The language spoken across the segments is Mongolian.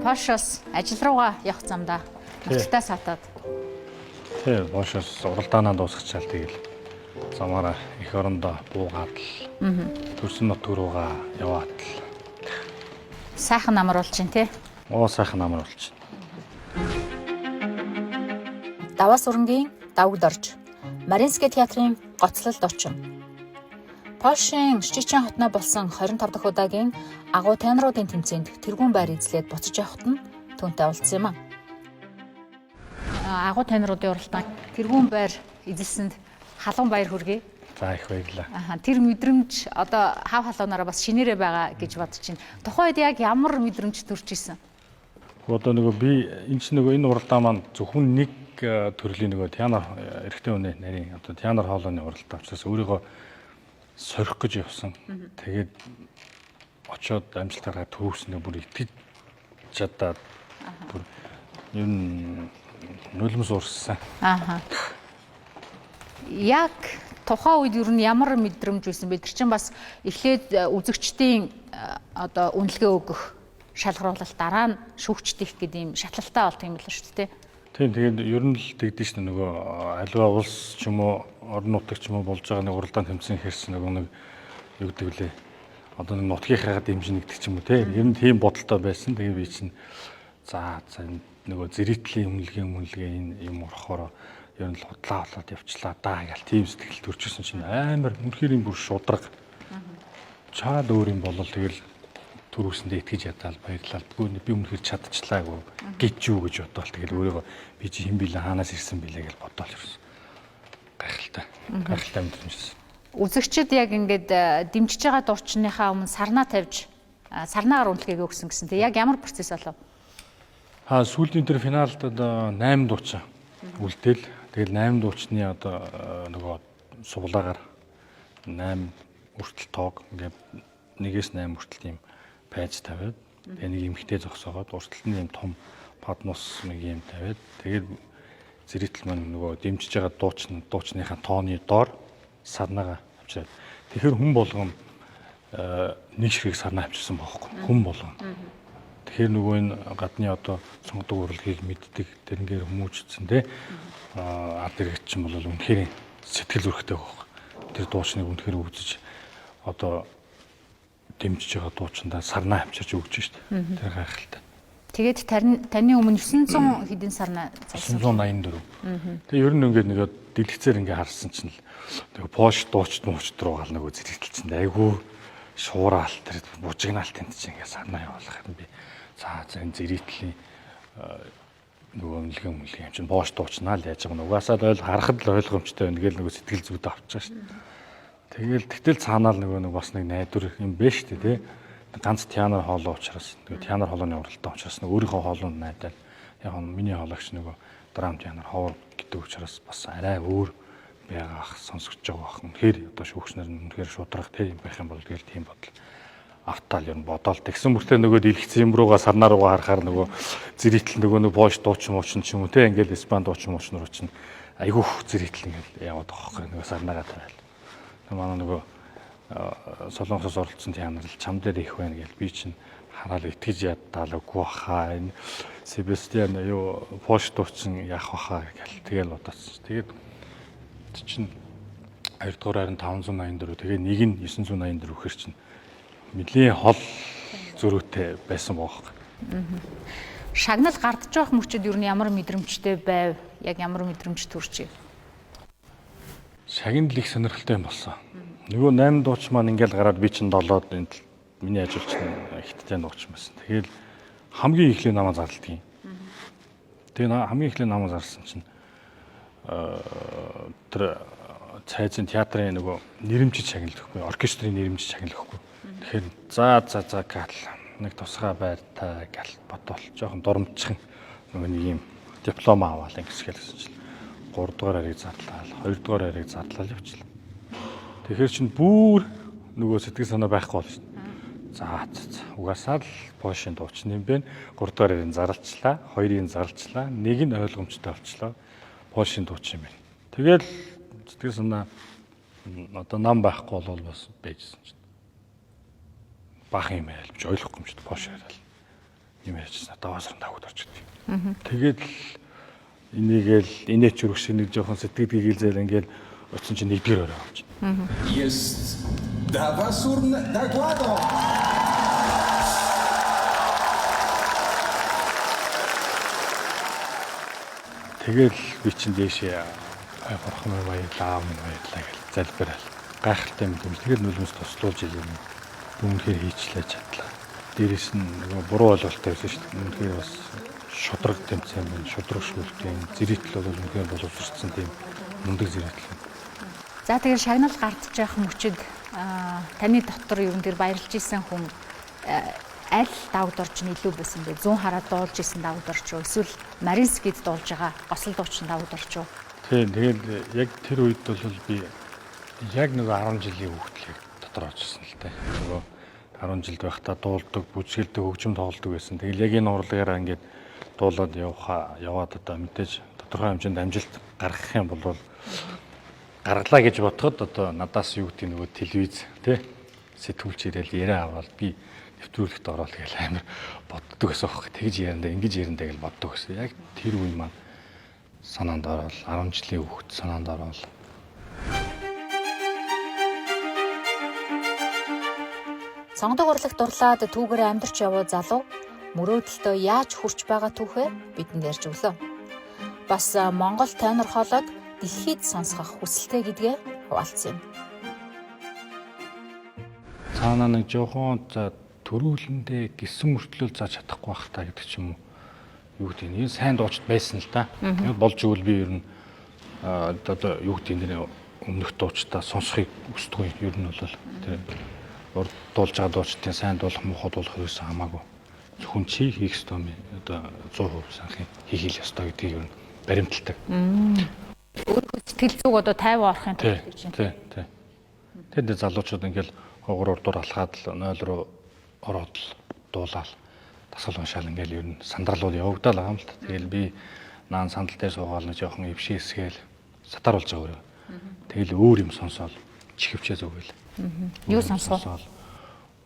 Пошоос ажил руугаа явах замдаа нутагтаа сатаад. Тийм, Пошоос уралдаанаа дуусгачаал тэгэл замаараа эх орондоо буугаад л төрсөн нутг руугаа яваад л Сайхан амруулж чинь тий. сайхан амар болчих. Даваас өрнгийн давгд орж Маринский театрын гоцлолд очин. Польшийн Шчичен хотноо болсон 25 дахь удаагийн агуу теноруудын тэмцээнд тэргүүн байр эзлээд буцаж явахт нь түүнтэй уулзсан юм а. Агуу теноруудын уралдаан тэргүүн байр эзэлсэнд халуун баяр хүргэе. За их баярлалаа. Тэр мэдрэмж одоо хав халуунаараа бас шинээрээ байгаа гэж бодож байна. Тухайн үед яг ямар мэдрэмж төрж исэн? Одоо нөгөө би энэ уралдаан маань зөвхөн нэг төрлийн нөгөө теанор эрэгтэй хүний нарийн одоо теанор хоолойны уралдаан учраас өөрийгөө сорих гэж явсан. Тэгээд очоод амжилтаараа төвөөснөө бүр итгэж чадаад бүр юм нулимс уурсан. Яг тухайн үед юу н ямар мэдрэмж байсан бэ? Тэр чинь бас эхлээд үзэгчдийн одоо үнэлгээ өгөх шалгаруулалт дараа нь шүүгчдийнх гэдэг юм шатлалтай болт юм л шүү дээ. Тийм тэгээд ер нь л тэгдэж шүү дээ нөгөө аливаа улс ч юм уу орон нутаг ч юм уу болж байгаа нэг уралдаан тэмцээн хэрсэн нөгөө нэг юу гэдэг лээ. Одоо нэг нутгийнхаа дэмжин нэгдэг ч юм уу те. Ер нь тийм бодолтой байсан. Тэгээд би чинь за нөгөө зэрэгтлийн үнэлгээ энэ юм орохоор ер нь л худлаа болоод явчлаа даа гэл тийм сэтгэл төрчихсөн чинь амар үнэхээр юм бүр шудраг. Чаад өөр юм болол тэгэл түрүүсэндээ итгэж ядаал баярлал. Би үнэхээр чадчихлаагүй гэж юу гэж бодоол тэгэл өөрийгөө би чи хэн билээ хаанаас ирсэн билээ гэж бодоол ирсэн. Гайхалтай мэдрэмж. Үзэгчид яг ингээд дэмжиж байгаа дуучныхаа өмнө сарнаа тавьж сарнаагаар үнэлгээгээ өгсөн гэсэн. Тэг яг ямар процесс болов? Сүүлийн тэр финалд одоо 8 дуучин үлдээл. Тэгэл 8 дуучны одоо нөгөө сувлаагаар 8 хүртэл тоог ингээд 1-8 хүртэл тийм пайж тавиад тэгээ нэг эмхтэй зогсоогоод урталтны юм том падмос нэг юм тавиад тэгээд зэрэгтэл маань нөгөө дэмжиж байгаа дуучныхаа тооны доор сарнаагаа авчираад тэгэхээр хүн болгон нэг ширхэг сарнаа авчирсан бохоггүй хүн болгон. Тэгэхээр нөгөө энэ гадны одоо сонгодог урлагийг мэддэг тэрнгээр хүмүүжсэн те ард иргэдчин бол үнэхээр сэтгэл зүрэхтэй байх. Тэр дуучныг үнэхээр үзэж одоо дэмжиж байгаа дуучиндаа сарнаа авчирч өгч шүү дээ. Тэр гайхалтай. Тэгээд таны өмнө 900 хэдэн сарнаа цайсан. 984. Тэгээ ер нь ингээд нэг дэлгэцээр ингээд харсан чинь тэгээ пош дууч руу гал нөгөө зэрэгтэлчэнд айгүй шуураал тэр бужигнаал тэнд чинь ингээд сарнаа явуулах юм би. За энэ зэрэгтлийн нөгөө үнэлгээ юм чинь пош дуучнаа л яаж байгаа нь угаасаа л харахад л ойлгомжтой байна гээл нөгөө сэтгэл зүйдэ авчихсан шүү дээ. Тэгэл тэгтэл цаанаал нөгөө бас нэг найдвар юм бэ шүү дээ тий. Ганц теанор хоолой учраас нөгөө теанор хоолойны уралдаан учраас нөгөө өөрийнхөө хоолойнд найдаад яг нь миний хоолойч нөгөө драм теанор ховор гэдэг учраас бас арай өөр байгаа ах сонсогч байгаа ах. Үнэхээр одоо шүүгчнэр нь үнэхээр шудрах тий байх юм бол тэгэл тийм бодол автаал ер нь бодоол тэгсэн мөртөө нөгөө дэлгэцэн юм руугаа сарнаа руугаа харахаар нөгөө зэрэгтэл нөгөө поош дуучин муучин ч юм уу тий ингээл испан дуучин муучин руу чинь айгүйх зэрэгтэл ингээл яваад байгаа байхгүй нөгөө сарнаагаа тавиал. Манай нөгөө Солонгосоос оролцсон теанер л чам дээр их байна гэж би чинь хараал итгэж яддаалгүй баха энэ Себастьян юу пош дуучин яах баха гэл тэгэл бодоцсон. Тэгээд чинь 2 дугаар харин 584 тэгээ нэг нь 984 өгөхөр чинь нэлийн хол зөрүүтэй байсан баах. Шагнал гардж байх мөчөд юу н ямар мэдрэмжтэй байв? Яг ямар мэдрэмж төрчихив? Шагнал их сонирхолтой юм болсон. Нөгөө 8 дууч маань ингээл гараад би чинь 7-д энд миний ажилч хиттэй дууч байсан. Тэгэл хамгийн ихлэ намаа зарлдгийн. Тэгээ хамгийн ихлэ намаа зарсан чинь тэр цайзын театрын нөгөө нэрэмжид шагнал өгөхгүй, оркестрийн нэрэмжид шагнал өгөхгүй. Тэгэхээр за гал нэг тусгай байртай гал бодвол жоохон дурамчхан нөгөө нэг юм диплом аваал ингэсгээл гэсэн чинь 3 дугаар харийг задлаа, 2 дугаар харийг задлаа явчихлаа. Тэгэхээр чинь бүр нөгөө сэтгэл санаа байхгүй болно шүү дээ. За угаасаа л пошин дуучны юм бэ. 3 дугаар харийг зарлцлаа, 2-ыг зарлцлаа, 1 нь ойлгомжтой болчлоо. Пошин дуучин юм байна. Тэгэл сэтгэл санаа одоо нам байхгүй бол бас байжсэн чинь. Бах юм айл бич ойлгохгүй юм шүү дээ. Пош хараад. юм ярьжсэн. Даваасар дагууд орж идэг. Тэгээд энийгээл инээч үргш нэг жоохон сэтгэл гэгээлзэл ингээл очсон чинь нэгдүгээр орой авч. Есть Давасур докладо. Тэгэл би чинь дээшээ бурхан минь баярлаа минь баярлаа гэж залбирал. Гайхалтай юм. Тэгэл нүлмэс туслуулж ирсэн. Үнэхээр хийчлээ чадлаа. Дээрээс нь нөгөө буруу ойлголттой байсан шүү дээ. Үнэхээр бас шудраг тэмцээн байна. Шудраг шүлтийн зэрэгтэл бол үнэхээр боловсрцсан тийм мундаг зэрэгтэл. За тэгээд шагнал гардж явах мөчид таны дотор ерөн тэр баярлж исэн хүн аль давд орч нь илүү байсан бэ? 100 хараад дуулж исэн давд орч уу? Эсвэл Маринскид дуулж байгаа госол дуучин давд орч уу? Тийм тэгээд яг тэр үед бол би яг нэг 10 жилийн хүүхдлийг дотор очсон л дээ. Нөгөө 10 жилд байхдаа дуулдаг, бүжгэлдэг, хөгжим тоглодог байсан. Тэгэл яг энэ урлагаараа ингээд дуулаад яваад одоо мэдээж тодорхой хэмжээнд амжилт гаргах юм бол гаргалаа гэж бодоход одоо надаас юу гэдэг нөгөө телевиз тий сэтгүүлч ирээл яриа аваад би нэвтрүүлэгт ороод тэгэл амар боддог гэсэн үг. Тэгж яриандаа ингэж яриандаа гэж боддог гэсэн. Яг тэр үе маань санаанд ороод 10 жилийн хүүхэд санаанд ороод Сонгодог урлагт дурлаад түүгээр амьдарч явуу залуу мөрөөдөлтөө яаж хүрч байгаа түүхээ бидэнд ярьж өглөө. Бас Монгол тенор хоолойг дэлхийд сонсгох хүсэлтэй гэдгээ хуваалцсан юм. Цаанаа нэг жоохон за төрүүлэндээ гисэн мөртлөө зааж чадахгүй байх та гэдэг ч юм уу. Юу гэдэг нь сайн дуучид байсан л да. Болж игэл би ер нь одоо юу гэдэг нь өмнөх дуучдаа сонсохыг хүсдэг юм. Ер нь бол тэр урд дуулж байгаа дуучдын сайн дуулах муухай дуулах ерөөсөө хамаагүй. Зөвхөн чи хийх ёстой юм. Одоо 100% санахыг хийх ёстой гэдгийг ер нь баримталдаг. Өөрөө сэтгэл зүг одоо 50 орохын тулд гэж байна. Тий. Тэгээд залуучууд ингээл хогор урдуур алхаад л 0 руу ороод л дуулаад тасгал уншаал ингээл ер нь сандралууд явагдал байгаа юм л та. Тэгэл би наан сандал дээр суугаал нэг жоохон өвшөөсгээл сатааруулж байгаа өөрөө. Тэгэл өөр юм сонсоол чихвчээ зүгэл. Юу сонсоо?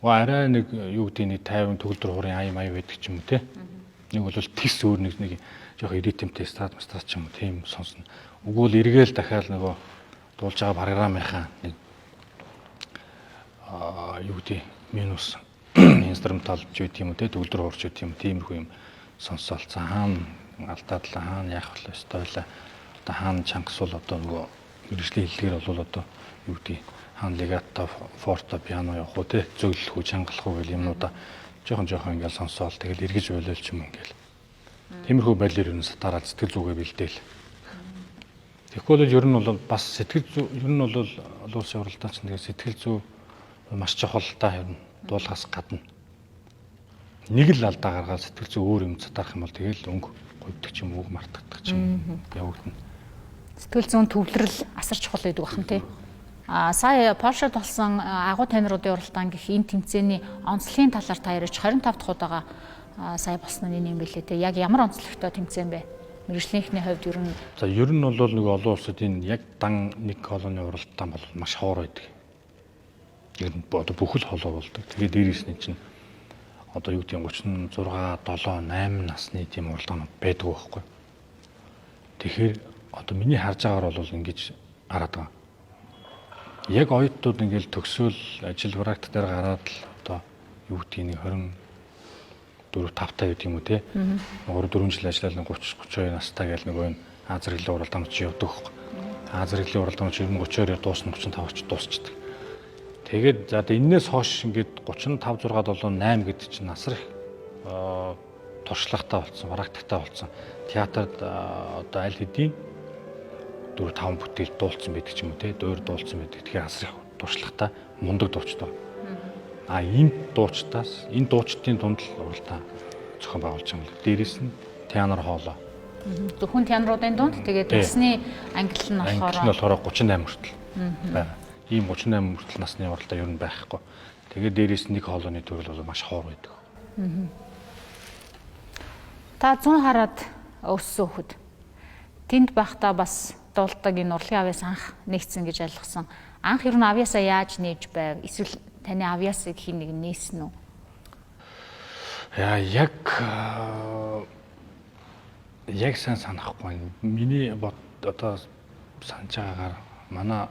Арай нэг юу гэдэг нэг 50 төгөлдөр хурын аяа маяа байдаг ч юм уу те. Нэг бол тис өөр нэг жоохон ритмтэй стат мастат ч юм уу тийм сонсно. Үгүйл эргээл дахиад нөгөө дуулж байгаа програмынхаа нэг юу гэдэг минус инструментал ч үт юм уу те төгөлдөр хуурч үт юм тиймэрхүү юм сонсоол. За хаана алдаад л хаана яах вэ стойлоо. Одоо хаана чангасвал одоо нөгөө мэрэгжлийн хэллэгээр бол одоо юу гэдэг хаана легато, форто, пиано явах уу те зөвлөх үү, чангалах уу гэх юмнуудаа жоохон ингээл сонсоол тэгэл эргэж ойлолч юм ингээл. Тиймэрхүү байдлаар ер нь сатаараад сэтгэл зүгээ бэлдээл. Тэгэхгүй бол ер нь бол бас сэтгэл зүй ер нь бол олон улсын уралдаанч нэг сэтгэл зүй маш чухал та ер нь дуулахаас гадна. Нэг л алдаа гаргаад сэтгэл зүй өөр юм сатаарах юм бол тэгэл өнгө говьдаг ч юм уу мартагддаг ч юм явагдана. Сэтгэл зүйн төвлөрөл асар чухал гэдэг бахан тий. Сая Польшад болсон агуу теноруудын уралдаан гэх энэ тэмцээний онцлогийн талаар та ярьж 25 дахь удаага сая болсон нь юм билээ те. Яг ямар онцлогтой тэмцээн бэ? Мэргэжлийнхний хувьд ер нь ер нь бол нэг олон улсад энэ яг дан нэг колоны уралдаан бол маш ховор байдаг. Ер нь одоо бүхэл холоо болдог. Тэгээд дээрээс нь чинь одоо юу гэдэг 36, 7, 8 насны тийм уралдаанууд байдаг байхгүй. Тэгэхээр одоо миний харж байгаагаар бол ингэж хараад байгаа. Яг оюутнууд ингээл төгсөөл ажил практик дээр гараад л одоо юу гэдгийг 24 5 гэдэг юм уу те 3 4 жил ажиллаад 30 32 настай гэл нөгөө энэ Аз зэрэглэлийн уралдаанууд чи явдаг хөөх. Аз зэрэглэлийн уралдаанууд чи 32-оор дуусна 35 ч дуусчдаг. Тэгээд за энээс хойш ингээд 35 6 7 8 гэдэг чинь насар их туршлагатай болсон, практиктай болсон. Театрт одоо аль хэдийн 4 5 бүтээл дуулсан байдаг ч юм уу те дуур дуулсан байдаг. Тэгэхээр асар их туршлагатай мундаг дуучтай. Энэ дуучтаас энэ дуучдын дунд л уралдаан зохион байгуулж байгаа юм л. Дээрээс нь тенор хоолой. Зөвхөн теноруудын дунд тэгээд насны англи нь болохоор 38 хүртэл байна. Ийм 38 хүртэл насны уралдаан ер нь байхгүй. Тэгээд дээрээс нэг хоолойны төрөл бол маш ховор байдаг. Та 100 хараад өссөн хөхд. Тэнд байхдаа бас дуулдаг энэ урлагийн авьяас анх нэгдсэн гэж ойлгосон. Анх ер нь авьяасаа яаж нээж байв? Эсвэл таны авьяасыг хин нэг нээсэн үү? Яг сайн санахгүй. Миний одоо санаж байгаагаар манай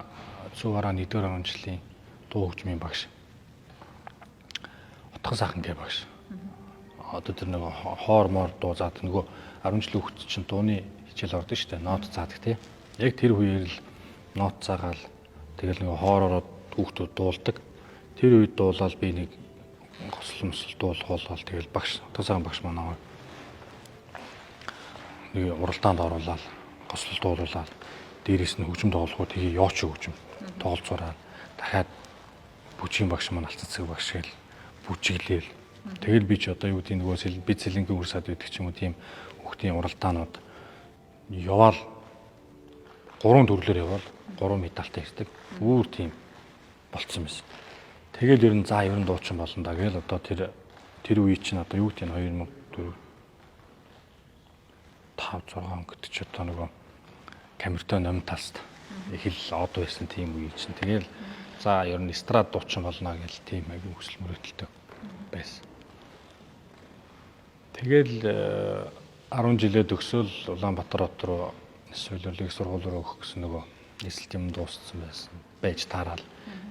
101-р он жилийн дуу хөгжмийн багш. Утга сайхан гэ багш. Одоо тэр нэг хоормоор дуу заад нөгөө 10 жилийн хүүхэд чинь дууны хичээл ордог шүү дээ. Нот заадаг тий. Яг тэр үеэр л нот заагаал тэгэл нөгөө хоороор хүүхдүүд дуулдаг. Тэр үед дуулаад би нэг госломсол дуулахуулаад тэгэл багш утга сайхан багш манай нэг уралдаанд оруулаад гослол дуулуулаад дээрээс нь хөгжим тоглохоо тгий ёоч хөгжим тоглолцоораа дахиад бүжгийн багш маань алцацэг багш гэл бүжиглээл тэгэл би ч одоо юу гэдэг нөгөө бид сэлэнгийн үрсад байдаг ч юм уу тийм хүүхдийн уралдаанууд яваал 3 төрлөөр яваал 3 медальтай ирдэг үүр тийм болцсон байсан. Тэгэл ер нь за ер нь дуучин болно да гээл одоо тэр үе чинь одоо юу гэдэг нь 2004 5 6 он гэдэг ч одоо нөгөө камертой номын талст их л од байсан тийм үе чинь тэгэл за ер нь эстрад дуучин болно гэл тийм аягүй хүсэл мөрөөдөлтэй байсан. Тэгэл 10 жилээ төгсөөл Улаанбаатар хот руу солиолыг сургууль руу өгөх гэсэн нөгөө нийслэл юм дууссан байсан. Байж таарал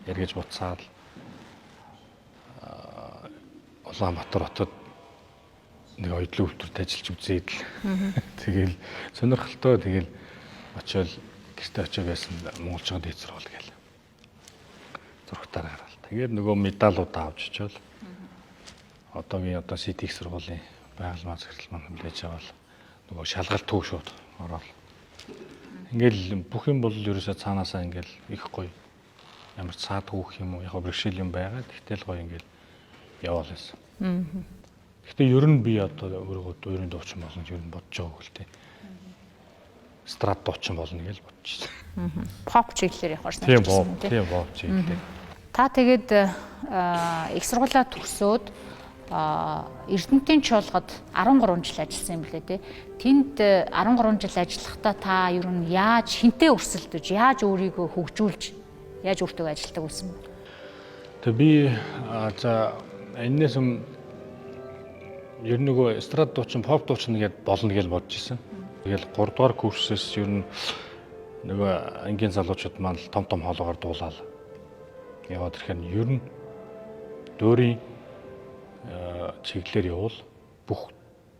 эргэж буцаад Улаанбаатар хотод нэг оюутлын хөлтөрт ажиллаж үзээд л тэгэл сонирхолтой тэгэл очиод гэртээ очиж байсан Монголчууд дэд сургууль гээл зургатаар гараад тэгээд нөгөө медалууд авч очиод одоогийн СТХ сургуулийн байгаль захирал маань хүлээж аваад нөгөө шалгалт төв шууд ороод ингээл бүх юм бол ерөөсөө цаанаасаа ингээл их гоё ямар цаад хөөх юм уу яг бэрхшээл юм байгаа. Тэгтэл гоё ингээл яваал байсан. Гэхдээ ер нь би одоо өөрөө дуурийн дуучин болно гэж ер нь бодож байгаа хөл тээ. Страт дуучин болно гэж бодож байна. Pop чиглэлээр явах шнэ. Тийм pop чиглэлээр. Та тэгээд их сургуулаа төгсөөд Эрдэнэтийн чуулгад 13 жил ажилласан юм билээ тий. Тэнд 13 жил ажиллахдаа та ер нь яаж хинтээ өрсөлдөж, яаж өөрийгөө хөгжүүлж, яаж өөртөө ажилтдаг байсан бэ? Тэг би за энэс ер нь нөгөө эстрад дуучин, pop дуучин гэдээ болно гэж бодож исэн. Тэгэл 3 дугаар курсээс ер нь нөгөө ангийн залуучууд маань том хоолоогоор дуулаад яваад ирэхээр ер нь дөөрийн чиглэлээр явал бүх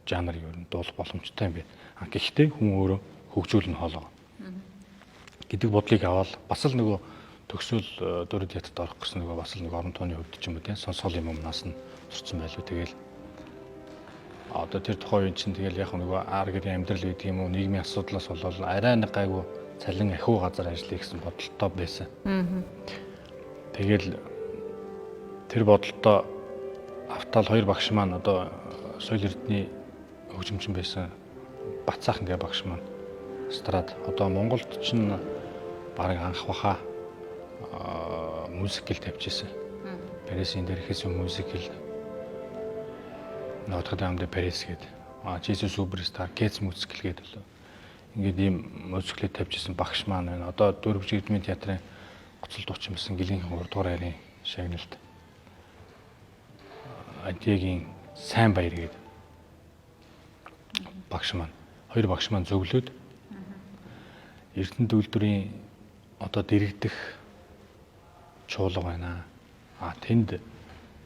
жанр ер нь дуулах боломжтой юм байна. Гэхдээ хүн өөрөө хөгжүүлнэ хоолоо гэдэг бодлыг аваад бас л нөгөө төгсөөл дөөрийн театрт орох гэсэн нөгөө бас л нэг орон тооны хувьд ч юм уу тийм сонсгол юмнаас нь сурцсан байлгүй. Тэгэл одоо тэр тухайн үеийн чинь тэгэл яг нөгөө гэрийн амьдрал гэдэг юм уу нийгмийн асуудлаас болоод арай нэг гайгүй цалин ахиу газар ажиллая гэсэн бодолтой байсан. Тэгэл тэр бодолтой автал хоёр багш маань одоо соёл эрдэнэ хөгжимчин байсан Бацаахан гэ багш маань эстрад одоо Монголд чинь бараг анх баха мюзикл тавьчихсан. Парисын дээр ихсэн мюзикл Notre-Dame de Paris гэдэг. Jesus Superstar Cats мюзикл гэдэг лөө. Ингээд ийм мюзиклээ тавьчихсан багш маань байна. Одоо Дөрвж Эдмийн театрын гоцол дуучин байсан гэлгийн 3 дугаар арын шагналт. Адигийн сайн баяр гэдэг багш маань хоёр багш маань зөвлөд Эрдэнэт үйлдвэрийн одоо дэрэгдэх чуулга байна. Тэнд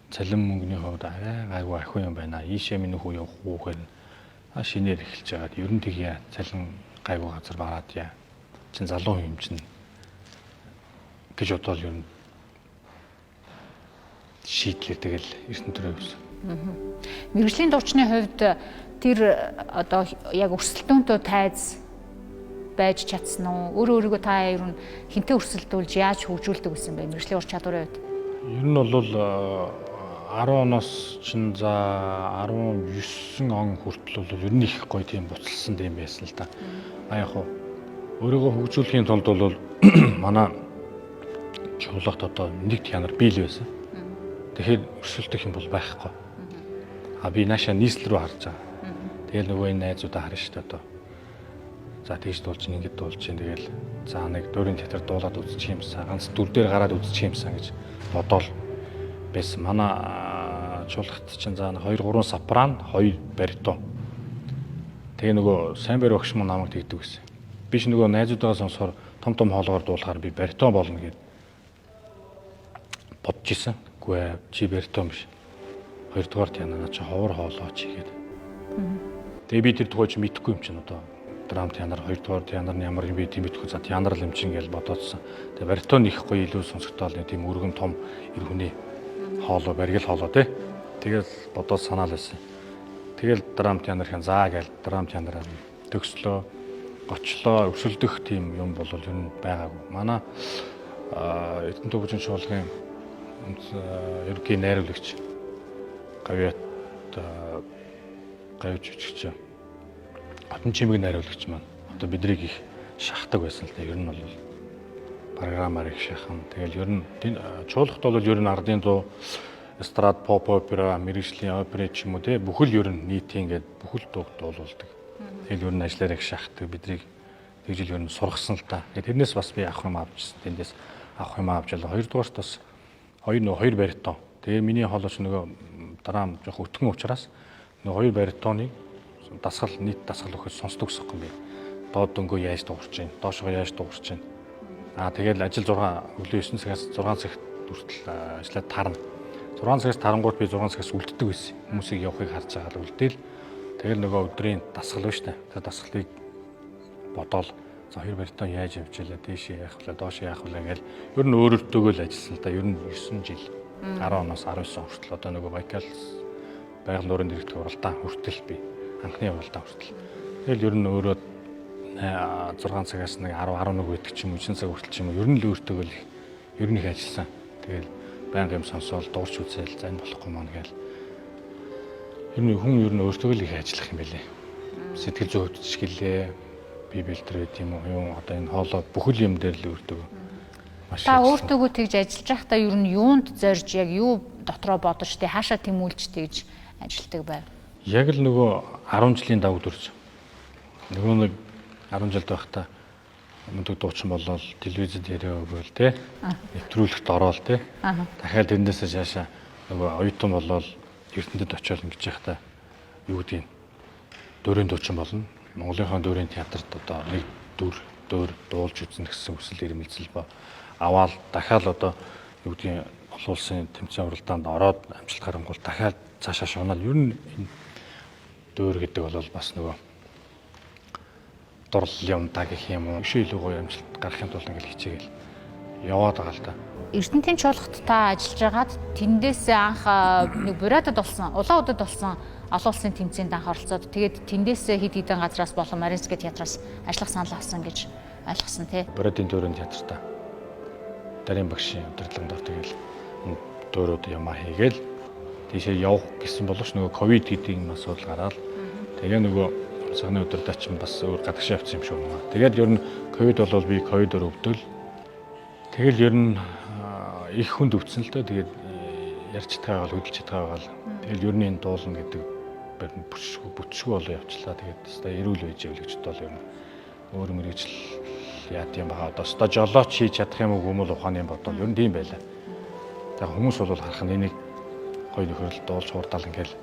цалин мөнгөний хувьд арай гайгүй ахиу юм байна. Ийшээ минь хүү явах уу гэхээр шинээр эхэлж байгаад ер нь тэгье цалин гайгүй газар бараад яа. Чин залуу юм чин гэж бодвол ер нь шийдлээ тэгэл Эрдэнэт рүү явсан. Мэргэжлийн дуучны хувьд тэр одоо яг өрсөлдөөнтэй тайз байж чадсан уу? Өөрийгөө та ер нь хинтээ өрсөлдүүлж яаж хөгжүүлдэг гэсэн бэ? Мэргэжлийн ур чадварын хувьд. Ер нь бол 10 оноос чинь за 19 он хүртэл бол ер нь их гоё тийм буцалсан юм байсан л да. Яг хоо өөрийгөө хөгжүүлэхийн тулд бол манай чуулгад одоо нэг янар бий л байсан. Тэгэхээр өрсөлдөх юм бол байхгүй. Би наашаа нийслэл рүү харж байгаа. Тэгэл нөгөө энэ найзуудаа харна шүү дээ одоо. За тэгж дуулж ингэж дуулж чинь тэгэл за нэг дөөрийн театр дуулаад үзчих юмсан ганц дүр дээр гараад үзчих юмсан гэж бодоол байсан. Манай чуулгад чинь заа 2 3 сопрано, 2 баритон. Тэгээ нөгөө сайн барь багш мөн намайг тэгдэг гэсэн. Биш нөгөө найзуудаа сонсохоор том хоолоор дуулахаар би баритон болно гэд бодож исэн. Үгүй чи баритон биш. 2 дугаар тянаа чи ховор хоолоо чи гэд. Тэгээ би тэр тухайч мэдэхгүй юм чинь одоо драм театр 2 дугаар театрын ямар юм бэ тийм мэдэхгүй за театр юм чинь гэж бодоодсэн. Тэгээ баритон их гоё илүү сонсогдоод тийм өргөн том эр хүний хоолой баригл хоолой тий. Тэгэл бодоод санаал байсан. Тэгэл драм театр хэн заа гээл драм театраа төгслөө гочлоо өрсөлдөх тийм юм бол ер нь байгаагүй. Манай Эрдэнэ төвчийн шуулгын ерөнхий найруулагч гавьяат гавьж үчигч Хотон чимэг найруулагч маань одоо бидрийг их шахдаг байсан л да. Ер нь бол програмаар их шахан. Тэгэл ер нь чуулгад бол ер нь ардын дуу, эстрад, поп опера, мэргэжлийн опера ч юм уу те бүхэл ер нь нийтийн ингээд бүхэл дууг дуулуулдаг. Тэгэл ер нь ажиллаар их шахдаг. Бидрийг тэгжил ер нь сургасан л да. Тэрнээс бас би авах юм авчихсан. Тэндээс авах юм авчаал. 2 дугаарт бас 2 баритон. Тэгээ миний хоолойч нөгөө драм жоох өтгөн учраас нөгөө 2 баритоныг дасгал нийт дасгал өгөхөд сонсдог гэсэн юм би. Доод дөнгөө яаж дуурч чинь, доошоо яаж дуурч чинь. Тэгэл ажил 6 өглөө 9 цагаас 6 цагт хүртэл ажиллаад тарна. 6 цагаас тарангууд би 6 цагаас үлддэг байсан. Хүмүүсийг явахыг харж байгаа л үлдээл. Тэгэл нөгөө өдрийн дасгал ба штэ. Тэр дасгалыг бодоол за 2 баритон яаж явуулаа, дээшээ яах вэ, доошоо яах вэ гэл ер нь өөртөөгөө л ажилласан л да. Ер нь 9 жил 10 оноос 19 он хүртэл одоо нөгөө Байкал байгаль орон дэргэдэх уралдаан хүртэл би анхны уралдаан хүртэл. Тэгэл ер нь өөрөө 6 цагаас нэг 10 11 байдаг ч юм уу 9 цаг хүртэл ч юм уу ер нь л өөртөөгөө л ер нь их ажилласан. Тэгэл байнга юм сонсоол дуурч үзэл за энэ болохгүй маань гээл. Ер нь хүн ер нь өөртөөгөө л их ажиллах юм байлээ. Сэтгэл зүйн хувьд ч гэлээ би бэлтэр байт юм уу юм одоо энэ хоолой бүхэл юм дээр л өөртөөгөө маш та өөртөөгөө тэгж ажиллаж байхдаа ер нь юунд зорж яг юу дотроо бодож тий хаашаа тэмүүлж тэгж ажилтдаг байв. Яг л нөгөө 10 жилийн давуу дүрж. Нөгөө нэг 10 жилд байхдаа мөндөг дуучин болол телевизэд яриа өгөөл те. Нэвтрүүлэгт ороод те. Дахиад тэрнээсээ шаашаа нөгөө оюутан болол Эрдэнэтэд очиод ингэж яхта юу гэдгийг дөрийн дуучин болно. Монголынхаа дөрийн театрт одоо нэг дөр дуулж үзнэ гэсэн хүсэл эрмэлзэл ба аваад дахиад одоо юу гэдгийг олон улсын тэмцээн уралдаанд ороод амжилт гарангуул дахиад цаашаа шуунаад ер нь дөр гэдэг бол бас нөгөө дурлал юмдаа гэх юм уу ишээ илүү гоё амжилт гаргахын тулд ингээл хичээгээл яваад байгаа л да. Эрдэнэтийн чуулгад та ажиллаж байгаад тэндээс анх нэг Буратад болсон, Улаан удад болсон олон улсын тэмцээнд анх оролцоод тэгээд тэндээс хэд хэдэн газраас болон Маринский театраас ажиллах санал авсан гэж ойлгосон тий. Буратын дөрийн театртаа дарийн багшийн удирдлаганд ор тэгэл дөөрөд ямаа хийгээл тийшээ явах гэсэн боловч нөгөө ковид гэдэг юм асуудал гараад тэгээ нөгөө цагны удирдаач нь бас өөр гадагшаа явсан юм шиг байна. Тэгээд ер нь ковид болвол би ковидоор өвдөл. Тэгэл ер нь их хүнд өвдсөн л дөө. Тэгээд ярьж чадгаа бол хөдөлж чадгаа бол тэгэл ер нь энэ дуулна гэдэг бүтшгүй болоо явчлаа. Тэгээд өстой эрүүл байж явлаа гэж бодвол ер нь өөр мэрэгжил яат юм бага одоо өстой жолооч хийж чадах юм уу хүмүүл ухааны юм бодвол ер нь тийм байлаа. За хүмүүс бол харах нь энийг гоё нөхөрөл дуулж хурдаал ингээл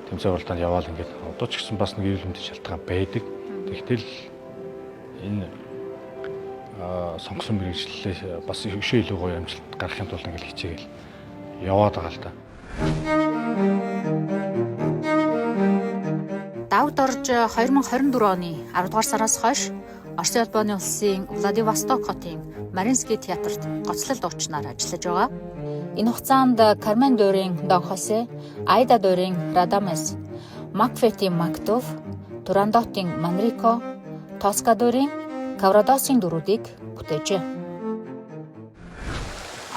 тэмцээн уралдаанд яваал ингээд одоо ч гэсэн бас нэг эрүүл мэндийн шалтгаан байдаг. Тэгтэл энэ сонгосон мэрэгжлээ бас ишээ илүү гоё амжилт гаргахын тулд ингээл хичээгээл яваад байгаа л да. Давд орж 2024 оны 10 дугаар сараас хойш Оросын албаны улсын Владивосток хотын Маринский театрт гоцлол дуучнаар ажиллаж байгаа. Энэ хугацаанд Кармен дөрийн Дон Хосе, Айда дөрийн Радамес, Макфетийн Мактов, Турандотын Манрико, Тоска дөрийн Каврадосын дөрүүдийг бүтээжээ.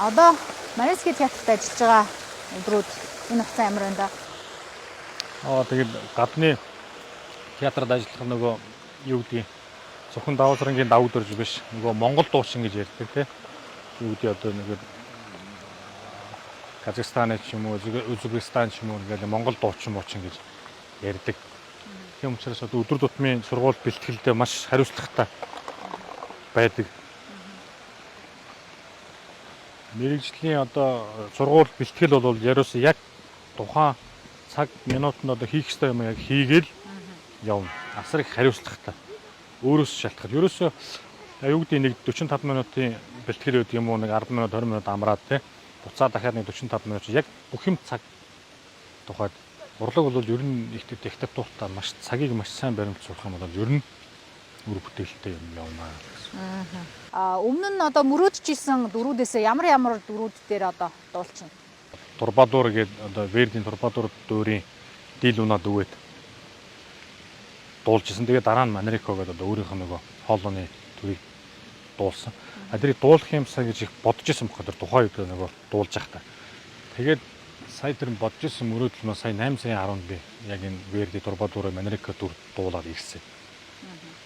Одоо Маринский театрт ажиллаж байгаа өдрүүд энэ хугацаа ямар байна да? Тэгээд гадны театрт ажиллах нөгөө юу гэдгийг зөвхөн давуу сарангийн давуу дөрж биш нөгөө Монгол дуучин гэж ярьдаг тийм юу гэдэг одоо нэг Казахстан ч юм уу Узбекистан ч юм уу ингээл Монгол дуучин гэж ярьдаг. Тийм учраас одоо өдөр тутмын сургууль бэлтгэлдээ маш хариуцлагатай байдаг. Мэргэжлийн одоо сургууль бэлтгэл бол яруус яг тухайн цаг минутанд одоо хийх ёстой юм яг хийгээл явна. Асар их хариуцлагатай. Өөрөөс шалтгаал. Ерөөсөө юу гэдэг нэг 45 минутын бэлтгэл өгдөг юм уу, нэг 10 минут 20 минут амраад тий. Буцаа дахиад нэг 45 минут яг бүх юм цаг тухайд урлаг бол ер нь их диктатуртаа маш цагийг маш сайн баримтжуулах юм бол ер нь үр бүтээлтэй юм явна гэсэн. Өмнө нь одоо мөрөөдчихсэн дөрүүдээс ямар дөрүүд дээр одоо дуулчихна. Турбадуур гэдэг одоо Вердийн Турбадуур дуурийн дийл унаад өгөөд дуулжсэн. Тэгээд дараа нь Манрико гэдэг одоо өөрийнх нь нөгөө хоолойны төрийг дуулсан. Тэрийг дуулах юмсаа гэж их бодож исэн бохоо тэр тухайн үед нөгөө дуулж явахдаа. Тэгээд сая тэр бодож исэн мөрөөдөл нь сая 8 сарын 10-нд би яг энэ Верди Турбадуур Манрико дүр дуулаад ирсэн.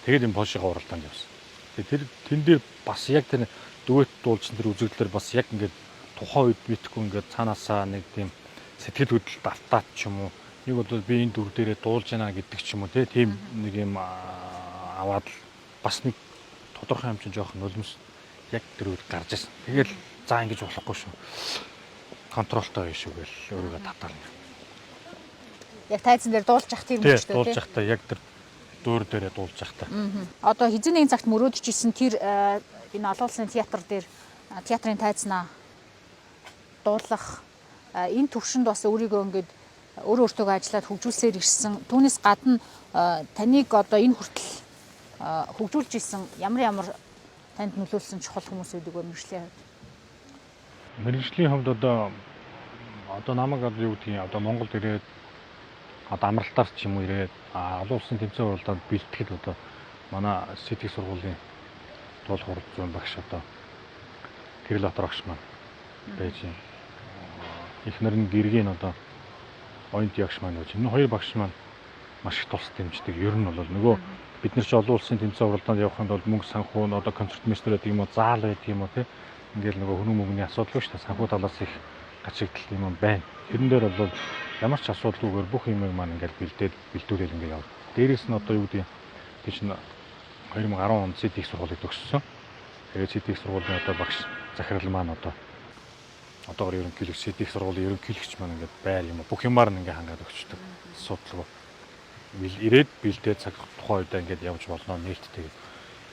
Тэгээд энэ Польшига уралдаанд явсан. Тэгээд тэн дээр бас яг тэр дүэт дуулжсан тэр үзэгдлэр бас яг ингээд тухайн үед битггүй ингээд цаанаасаа нэг тийм сэтгэл хөдлөлт автаад ч юм уу нэг бол би энэ дүр дээрээ дуулж яана гэдэг ч юм уу тийм нэг юм аваад бас нэг тодорхой хэмжээнд жоох нулимс яг тэр үед гарч ирсэн. Тэгэл за ингэж болохгүй шүү. Контролтой байх шүү гэл өөрийгөө татаална. Яг тайзан дээр дуулж явах тийм үү? Дуулж явахдаа яг тэр дөөр дээрээ дуулж явахдаа. Одоо хэзээ нэгэн цагт мөрөөдчихсэн тэр энэ олон улсын театр дээр театрын тайзнаа дуулах энэ төвшөнд бас өөрийгөө ингээд өөртөө ажиллаад хөгжүүлсээр ирсэн. Түүнээс гадна таныг одоо энэ хүртэл хөгжүүлж ирсэн ямар танд нөлөөлсөн чухал хүмүүсүүдийг мэргэжлийн хувьд. Мэргэжлийн хувьд одоо намайг юу гэдгийг одоо Монголд ирээд одоо амралтаар ч юм уу ирээд олон улсын тэмцээн уралдаанд бэлтгэхэд одоо манай сэтгэх сургуулийн дуулах урал зүйн багш одоо Тэрэл Батар багш маань байж юм. Эхнэр нь гэргийн одоо оюут ягш маань гэж. Энэ хоёр багш маань маш их тус дэмждэг. Ер нь бол нөгөө бид нар ч олон улсын тэмцээн уралдаанд явахын тулд мөнгө санхүү одоо концертмейстер гэдэг юм уу, заал байдаг юм уу тий. Ингээл нөгөө хүн мөнгөний асуудал шүү дээ. Санхүү талаас их гачигдал юм байна. Тэрэн дээр бол ямар ч асуудалгүйгээр бүх юмыг маань ингээл бэлдүүлээд ингээд явна. Дээрээс нь одоо юу гэдэг тийч 2010 онд СЭД-ийн сургуулийг төгссөн. Тэгээд СЭД-ийн сургуулийн одоо багш захирал маань одоогоор ерөнхийлөгч СЭД-ийн сургуулийн ерөнхийлөгч маань ингээд байр юм бүх юмар нь ингээд хангаад өгчдөг. Асуудалгүй. Ирээд бэлдээ цаг тухайн үедээ ингээд явж болно нээлттэй.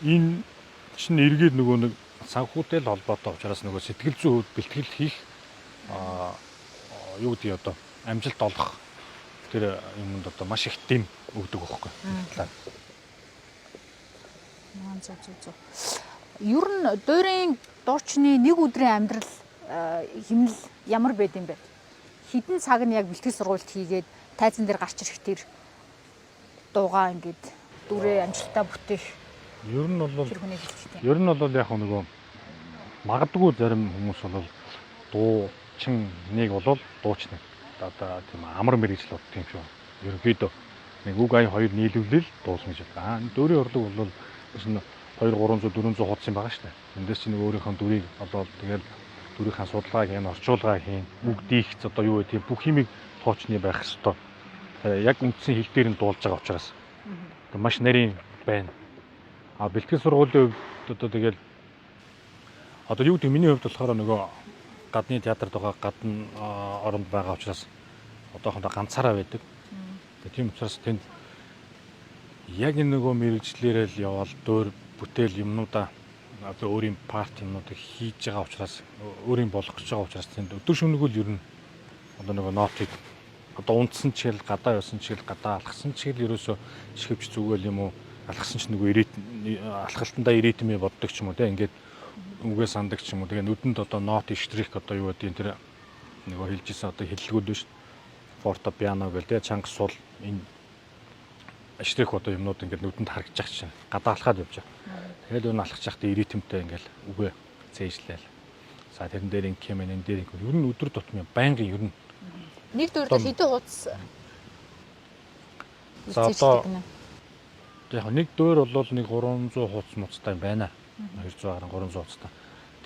Энэ чинь эргээд нөгөө нэг санхүүтэй л холбоотой учраас нөгөө сэтгэл зүйн хувьд бэлтгэл хийх юу гэдэг одоо амжилт олох тэр юмд одоо маш их дэм өгдөг байхгүй. Ер нь дуурийн дуучны нэг өдрийн амьдрал хэмнэл ямар байд юм бэ? Хэдэн цаг нь яг бэлтгэл сургалт хийгээд тайзан дээр гарч ирэх тэр дуугаа ингээд дүрээ амжилтаа бүтээх. Ер нь бол яг нөгөө магадгүй зарим хүмүүс бол дуучин нэг бол дуучны одоо тийм амар мэрэгжил боддог юм шүү. Ерөнхийдөө нэг үг ая хоёр нийлүүлэл дуусан гэж байна. Дөрийн урлаг бол энэ 200 300 400 хуудас юм байгаа шүү дээ. Эндээс чинь өөрийнхөө дүрийг болоод тэгэл дүрийнхээ судалгааг хийн, орчуулгаа хийн, бүгдийг одоо юу гэдэг бүх химиг тоочны байх хэвээр. Яг үндсэн хэл дээр нь дуулж байгаа учраас маш нарийн байна. Бэлтгэл сургуулийн хувьд одоо тэгэл одоо юу гэдэг миний хувьд болохоор нөгөө гадны театрт байгаа гадна оронд байгаа учраас одоохондоо ганцаараа байдаг. Тийм учраас тэнд яг энэ нөгөө мэрэгчлэрэл явал дөр бүтээл юмнуудаа одоо өөрийн парт юмнуудыг хийж байгаа учраас өөрийн болгох гэж байгаа учраас тэнд өдөр шөнөгүй ер нь одоо нөгөө нотыг одоо унтсан чигээр гадаа явсан чигээр гадаа алхсан чигээр ерөөсөө чихвч зүгэл юм уу алхсан ч нөгөө алхалтандаа ирэтмээ боддог ч юм уу те ингээд үгээ сандаг ч юм уу тэгээ нүдэнд одоо нот иштрих одоо юу гэдэг тэр нөгөө хэлжсэн одоо хэллэгүүд биш форто пиано гэл те чанга сул энэ иштрих одоо юмнууд ингээд нүдэнд харагдаж чинь гадаа алхаад явж байгаа. Тэгэл өөр нь алхаж явахдаа ирэтмтэй ингээд үгээ цээжлээл. За тэрэн дээр ин кемен энэ дээр ер нь өдөр тутмын байнгын ер нь нэг дөрөв хэдэн хуудас за одоо яг нэг дөр бол нэг 300 хуудас муцтай байна. 200 гаруй 300 хуудастай.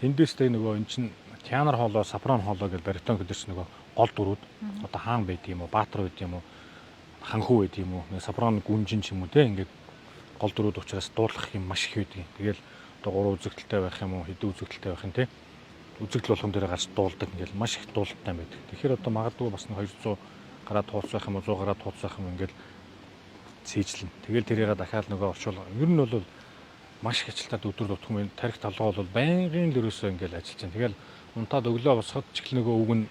Тэндээстэй нөгөө эн чин теанр хоолой, сопрано хоолой гэж баритон гэдэг чинь нөгөө гол дүрүүд одоо хаан байд юм уу, баатар байд юм уу, ханхүү байд юм уу, сопрано гүнжин ч юм уу те ингээд гол дүрүүд учраас дуулах юм маш их байдаг. Тэгэл одоо 3 үзэгдэлтэй байх юм уу, хэдэн үзэгдэлтэй байх юм те. үзэгдэл болгон дээр гарч дуулдаг ингээл маш их дуулалтай байдаг. Тэгэхээр одоо магадгүй бас 200 гараад туулах байх юм уу 100 гараад туулах байх юм ингээл цээжлэн. Тэгэл тэрийгээ дахиад нөгөө орчуул. Ер нь бол маш их ажилтаад өдөр тутмын тарих толгой бол байнгын л ерөөсөө ингээл ажиллаж байна. Тэгэл унтаад өглөө босоход ч их нөгөө үг нь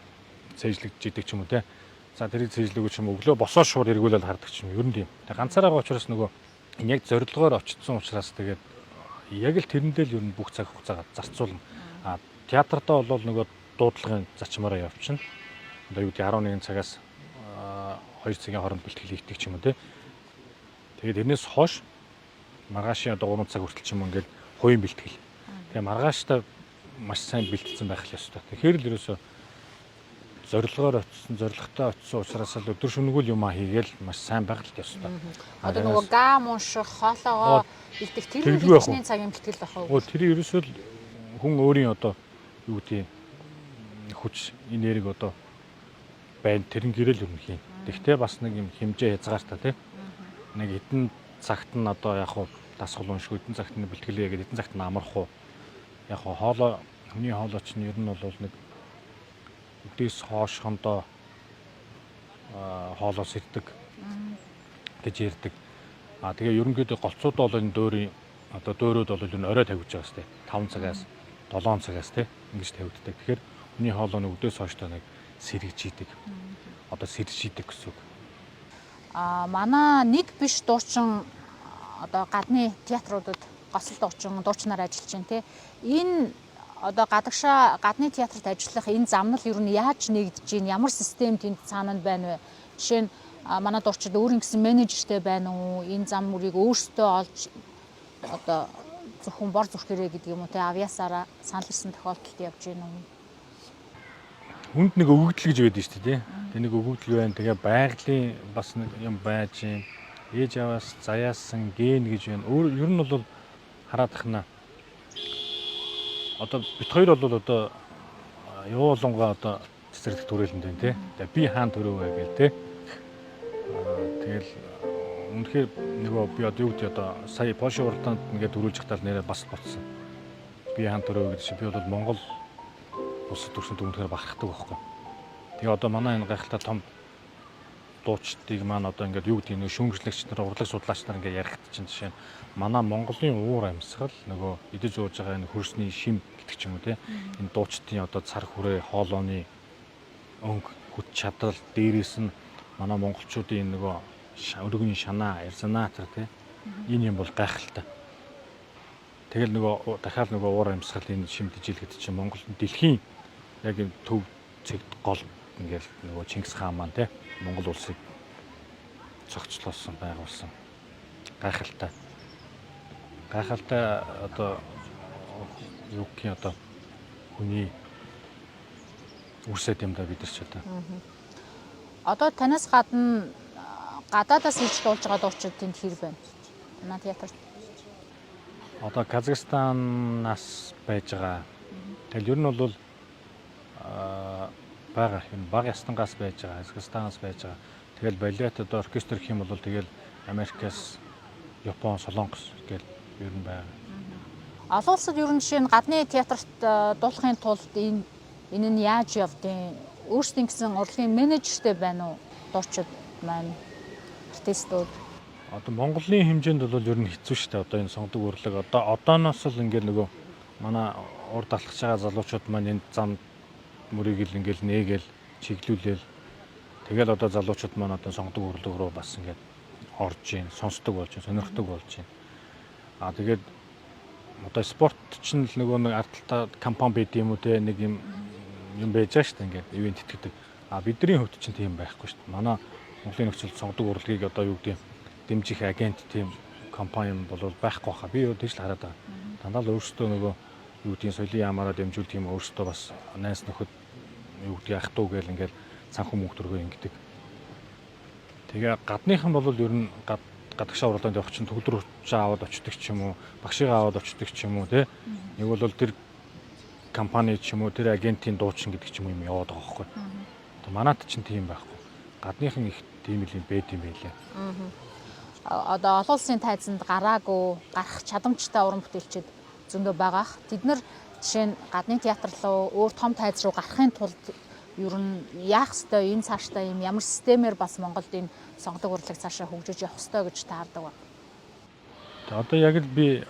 цээжлэгдэж идэг ч юм уу те. За тэрийг цээжлэгөө ч юм уу өглөө босоо шууд эргүүлээд хардаг ч юм ер нь тийм. Тэгээ ганцаараа учраас нөгөө энэ яг зорилгоор очсон учраас тэгээд яг л тэрэндээ л ер нь бүх цаг хугацаагаа зарцуулна. А театртаа бол нөгөө дуудлагын зачмаараа явчихна. Одоо юу гэдэг 11 цагаас 2 цагийн хооронд бэлтгэл хийдэг ч юм уу те. Тэгээд тэрнээс хойш маргаашийн одоо 3 цаг хүртэл ч юм ингээд хувийн бэлтгэл. Тэгээ маргааштай маш сайн бэлтгэсэн байх л ёстой. Тэгэхээр л ерөөсөө зорилгоор очсон, зорилготой очсон учраас л өдөр шөнөгүй юм хийгээл маш сайн байх л ёстой. Одоо нөгөө гам унших, хоолоогоо бэлтгэх тэр хичнээн цагийн бэлтгэл байх уу? Тэр ерөөсөө л хүн өөрийн одоо юу гэдэг хүч энерги одоо байна тэрэн гэрэл юм хийн. Тэгтээ бас нэг юм хэмжээ хязгаартай тийм. Нэг хэдэн цагт нь одоо яг хуу дасгал унших, хэдэн цагт нь бэлтгэлээ гэдэг, хэдэн цагт нь амарх уу. Яг хуу хоолой хүний хоолой ч нь ер нь бол нэг өдөөс хоошхондоо хоолоо сэрдэг гэж ярьдаг. Тэгээ ерөнхийдөө голцууд бол энэ дөөрийн одоо дөөрөөд бол ер нь орой тавьж байгаа сте 5 цагаас 7 цагаас те ингэж тавьддаг. Тэгэхээр хүний хоолой нь өдөөс хоошдоо нэг сэргэж идэг. Одоо сэрж идэг гэсэн үг. Манай нэг биш дуучин одоо гадны театруудад госол дуучнаар ажиллаж байна те. Энэ одоо гадны театрт ажиллах энэ замнал ер нь яаж нэгдэж байна? Ямар систем тэнд цаананд байна вэ? Жишээ нь манай дуучид өөрийн гэсэн менежертэй байна уу? Энэ зам мөрийг өөрсдөө олж одоо зөвхөн бор зүрхээрээ гэдэг юм уу те авьяасаараа санал ирсэн тохиолдолд явж байна уу? Хүнд нэг өгөгдөл гэж байдаг шүү дээ. Тэгээ нэг өгөгдөл байна. Тэгээ байгалийн бас нэг юм байж юм. Ээж аваас заяасан ген гэж байна. Ер нь бол хараад тахна. Одоо бит хоёр бол одоо явуулангаа одоо цэцэрлэг төрөлөнд байна тий. Тэгээ би хаан төрөө вэ гээл тий. Тэгэл үнэхээр нөгөө би одоо юу гэдэг одоо сая Польши уралдаанд ингээд төрүүлж хатал нэрээ бас боцсон. Би хаан төрөө гэдэг чинь би бол Монгол улсад төрсөнд үнэхээр бахархдаг байхгүй. Тэгээ одоо манай энэ гайхалтай том дуучдыг маань одоо ингээд юу гэдэг нэг шүүмжлэгч нар, урлаг судлаач нар ингээд ярихт чинь жишээ нь манай Монголын уур амьсгал нөгөө идэж ууж байгаа энэ хөрсний шим гэдэг ч юм уу те. Энэ дуучдын одоо цар хүрээ, хоолойны өнгө, хүч чадал дээрээс нь манай монголчуудын нөгөө өргөний шанаа, ярзанаа те. Энэ юм бол гайхалтай. Тэгэл нөгөө дахиад нөгөө уур амьсгал энэ шим дижилгэд чинь Монгол дэлхийн яг энэ төв цэгт гол ингээл нөгөө Чингис хаан маань те Монгол улсыг цогцлоосон байгуулсан гайхалтай одоо юу гэх юм одоо хүний үрсэт юм да бид нар ч одоо. Одоо танаас гадна гадаадаас ирж дуулж байгаа дуучид тэнд хэр байна? Манай театрт. Одоо Казахстанаас байж байгаа. Тэгэл ер нь бол бага юм бага ястангаас байж байгаа, Казахстанаас байж байгаа. Тэгэл балет одоо оркестр гэх юм бол тэгэл Америкаас, Япон, Солонгос гэл ер нь байгаа. Олон улсад ер нь жишээ нь гадны театрт дуулахын тулд энэ нь яаж явдیں۔ Өөрсдийн гэсэн урлагийн менежертэй байна уу? Дуучид маань, артистууд. Одоо Монголын хэмжээнд бол ер нь хэцүү шүү дээ. Одоо энэ сонгодог урлаг одооноос л ингээл нөгөө манай урд алхаж байгаа залуучууд маань энэ зам мөрийг л ингээл нээгээл чиглүүлээл тэгэл одоо залуучууд маань одоо сонгодог урлаг руу бас ингээд орж ийн, сонсдог болж ийн, сонирхдаг болж ийн. Тэгээд одоо спорт чинь л нөгөө нэг ардталтаа компани байд юм уу те нэг юм байж байгаа шүү дээ ингээд ивент итгэдэг. Бидний хувьд чинь тийм байхгүй шүү дээ. Манай Монголын нөхцөл сонгодог урлагийг одоо юу гэдэг дэмжих агент тийм компани бол байхгүй хаа. Би тэгж л хараад байгаа. Дандаа л өөрсдөө нөгөө юу гэдгийг соёлын яамаараа дэмжүүлдэг юм өөрсдөө бас найз нөхөд юу гэдгийг ах トゥ гээл ингээл санхүү мөнгөөргөө ингэдэг. Тэгээ гадныхан бол ер нь гадагшаа уралдаанд явах чинь төгөлдрүүчээ аваад очдөг ч юм уу, багшигаа аваад очдөг ч юм уу те. Нэг бол тэр компани ч юм уу, тэр агентийн дуучин гэдэг ч юм юм яваад байгаа байхгүй. Манайд чинь тийм байхгүй. Гадныхан их тийм л юм байд юм байлээ. Одоо олон улсын тайзанд гараагүй, гарах чадамжтай уран бүтээлчид зөндөө байгаах. Тэд нар Жишээ нь гадны театр руу өөр том тайз руу гарахын тулд ер нь яах ёстой, энэ цаашдаа юм ямар системээр бас Монголд энэ сонгодог урлаг цаашаа хөгжиж явах ёстой гэж таардаг ба. Одоо яг л би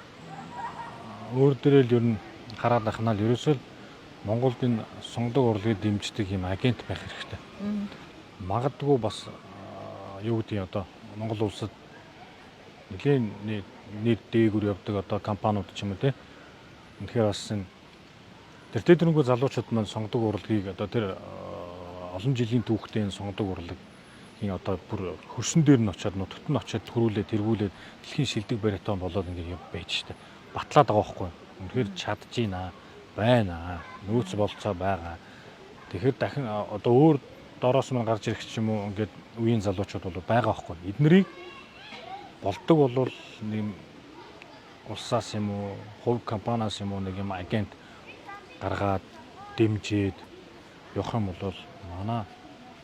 өөр дээрээ л ер нь хараад ахнаа л ерөөсөө Монголд энэ сонгодог урлагийг дэмждэг юм агент байх хэрэгтэй. Магадгүй бас юу гэдэг одоо Монгол улсад нэлийн нийт дээгүүр явдаг одоо компаниуд ч юм уу те. Үнэхээр бас энэ тэр тэднэргүй залуучууд маань сонгодог урлагийг одоо тэр олон жилийн түүхтэй энэ сонгодог урлагийн одоо бүр хөрсөн дээр нь очиад нутагт нь очиад төрүүлээд тэргүүлээд дэлхийн шилдэг баритон болоод ингэ байж штэ. Батлаад байгаа байхгүй. Үнэхээр чадчихна байна. Нөөц болцоо байгаа. Тэгэхээр дахин одоо өөр доороос мань гарч ирэх ч юм уу ингээд үеийн залуучууд бол байгаа байхгүй. Эднэрийг болдог болвол нэм улсаас юм уу, хувь компаниас юм уу нэг юм агент гаргаад дэмжиж явах юм бол манай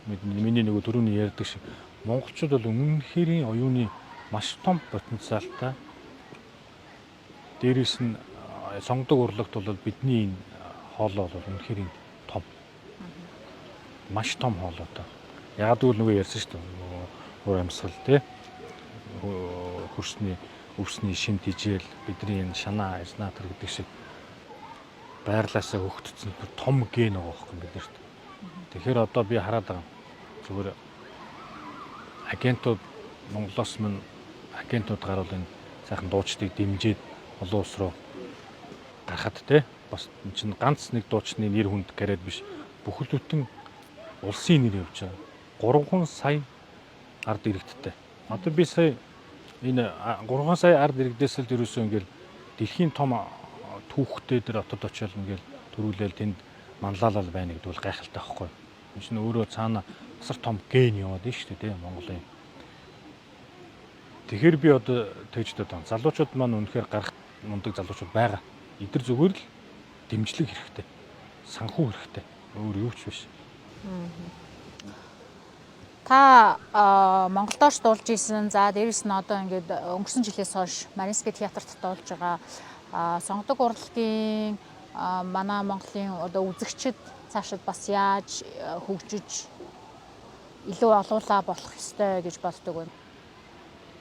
миний нэг түрүүний ярьдаг шиг монголчууд бол үнэнхээр оюуны маш том потенциалтай. Дээрээс нь сонгодог урлагт бол бидний энэ хоолой бол үнэнхээр том. Маш том хоолойтой. Яг л нөгөө ярьсан шүү дээ. Өөр амьсгал тий. Хөрсний өвсний шим тижэл бидний энэ шанаа эзнатор гэдэг шиг байрлаасаа хөгтцэн том ген байгаа байхгүй бидэрт. Тэгэхээр одоо би хараад байгаа. Зүгээр агентууд Монголоос мань агентууд гарвал энэ сайхан дуучдыг дэмжиж олон улс руу гарахад те бас чинь ганц нэг дуучны нэр хүнд гараад биш бүхэл бүтэн улсын нэр явж байгаа. 3 сая ард иргэдтэй. Одоо би сая энэ 3 сая ард иргэдээс л ерөөсөө ингээл дэлхийн том түүхтэй дээр отод очиод ингээл төрүүлээл тэнд манлайлал байна гэдэг бол гайхалтай байхгүй. Энэ чинь өөрөө цаана асар том ген яваад байна шүү дээ Монголын. Тэгэхээр би одоо тэгж бодсон. Залуучууд маань үнэхээр гарах мундаг залуучууд байгаа. Эдгээр зүгээр л дэмжлэг хэрэгтэй. Санхүү хэрэгтэй. Өөр юу ч биш. Та Монголдооч дуулж исэн. За дээрэс нь одоо ингээд өнгөрсөн жилээс хойш Маринский театрт дуулж байгаа сонгодог урлагийн манай Монголын одоо үзэгчид цаашид бас яаж хөгжиж илүү олуулаа болох ёстой гэж боддог байна.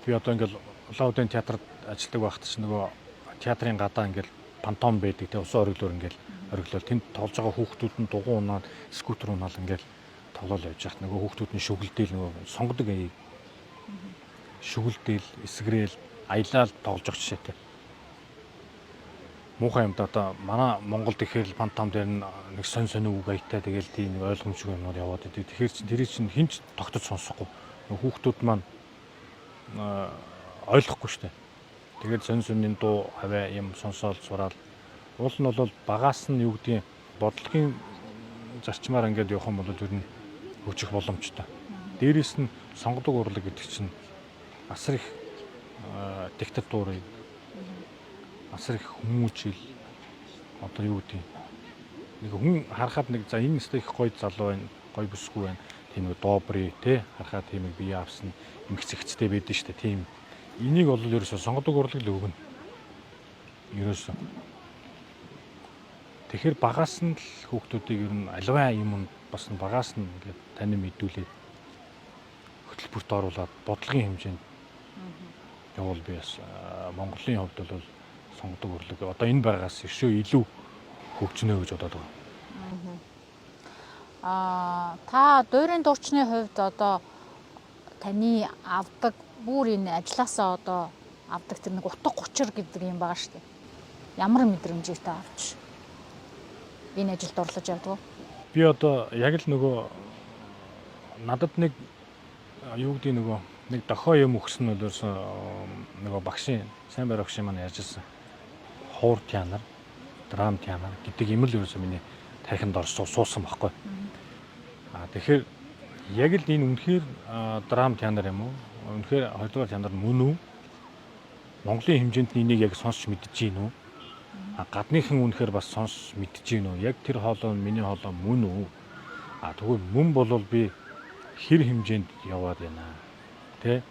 Би одоо ингээд Улаан театрт ажилладаг байхад ч нөгөө театрын гадаа ингээд пантом байдаг те усан ориглоор ингээд ориглол тэнд тоглож байгаа хүүхдүүд нь дугуй унаад скутер унаал ингээд тоглол явж байхад нөгөө хүүхдүүд нь шүглдээл нөгөө сонгодог аяыг шүглдээл эсгрээл аялал тоглож байгаа жишээтэй. Муухай юм да одоо манай Монголд ихээр пантом дээр нэг сонь үг аятай тэгэл тийм ойлгомжгүй юмнууд яваад идэв. Тэгэхээр чин тэр чинь хинч тогтож сонсохгүй. Хүүхдүүд маань ойлгохгүй штэ. Тэгээд сонь дуу хаваа юм сонсоол сураал. Уул нь бол багаас нь юу гэдгийг бодлогын зарчмаар ингээд явах юм бол ер нь хөгжих боломжтой. Дээрээс нь сонгодог урлаг гэдэг чинь асар их диктатурыг асар их хүмүүжил одоо юу гэдэг нэг хүн харахад нэг за энэ өстө их гоё залуу байна, гоё бүсгүй байна. Тийм нэг добрый те харахад тийм нэг бие авсан эмгцэгцтэй байдэн штэ тийм. Энийг бол ерөөсө сонгодог урлаг л өгнө. Ерөөсө. Тэгэхээр багаас нь л хүүхдүүдийг ер нь аливаа юм бас багаас нь ингээд тань мэдүүлээд хөтөлбөрт оруулаад бодлогын хэмжээнд явал би бас Монголын хувьд бол сонгодог урлаг одоо энэ байгаас өшөө илүү хөгжнө гэж бодоод байгаа. Та дуурийн дуучны хувьд одоо таны авдаг бүр энэ ажилласаа одоо авдаг тэр нэг утга учир гэдэг юм байгаа шүү дээ. Ямар мэдрэмжийг та авч энэ ажилд орлож явдаг вэ? Би одоо яг л нөгөө надад нэг юу гэдэг нөгөө нэг дохоо юм өгсөн нь өөрөөсөө нөгөө багшийн сайн байр багшийн маань ярьжсэн. Хуур театр, драм театр гэдэг юм л ерөөсөө миний тархинд суусан байхгүй. Тэгэхээр яг л энэ үнэхээр драм театр юм уу? Үнэхээр хоёрдугаар театр мөн үү? Монголын хэмжээнд энийг яг сонсч мэдэж гин үү? Гадныхан үнэхээр бас сонсч мэдэж гин үү? Яг тэр хоолой миний хоолой мөн үү? Тэгвэл мөн болвол би хэр хэмжээнд яваад байна? Тэ?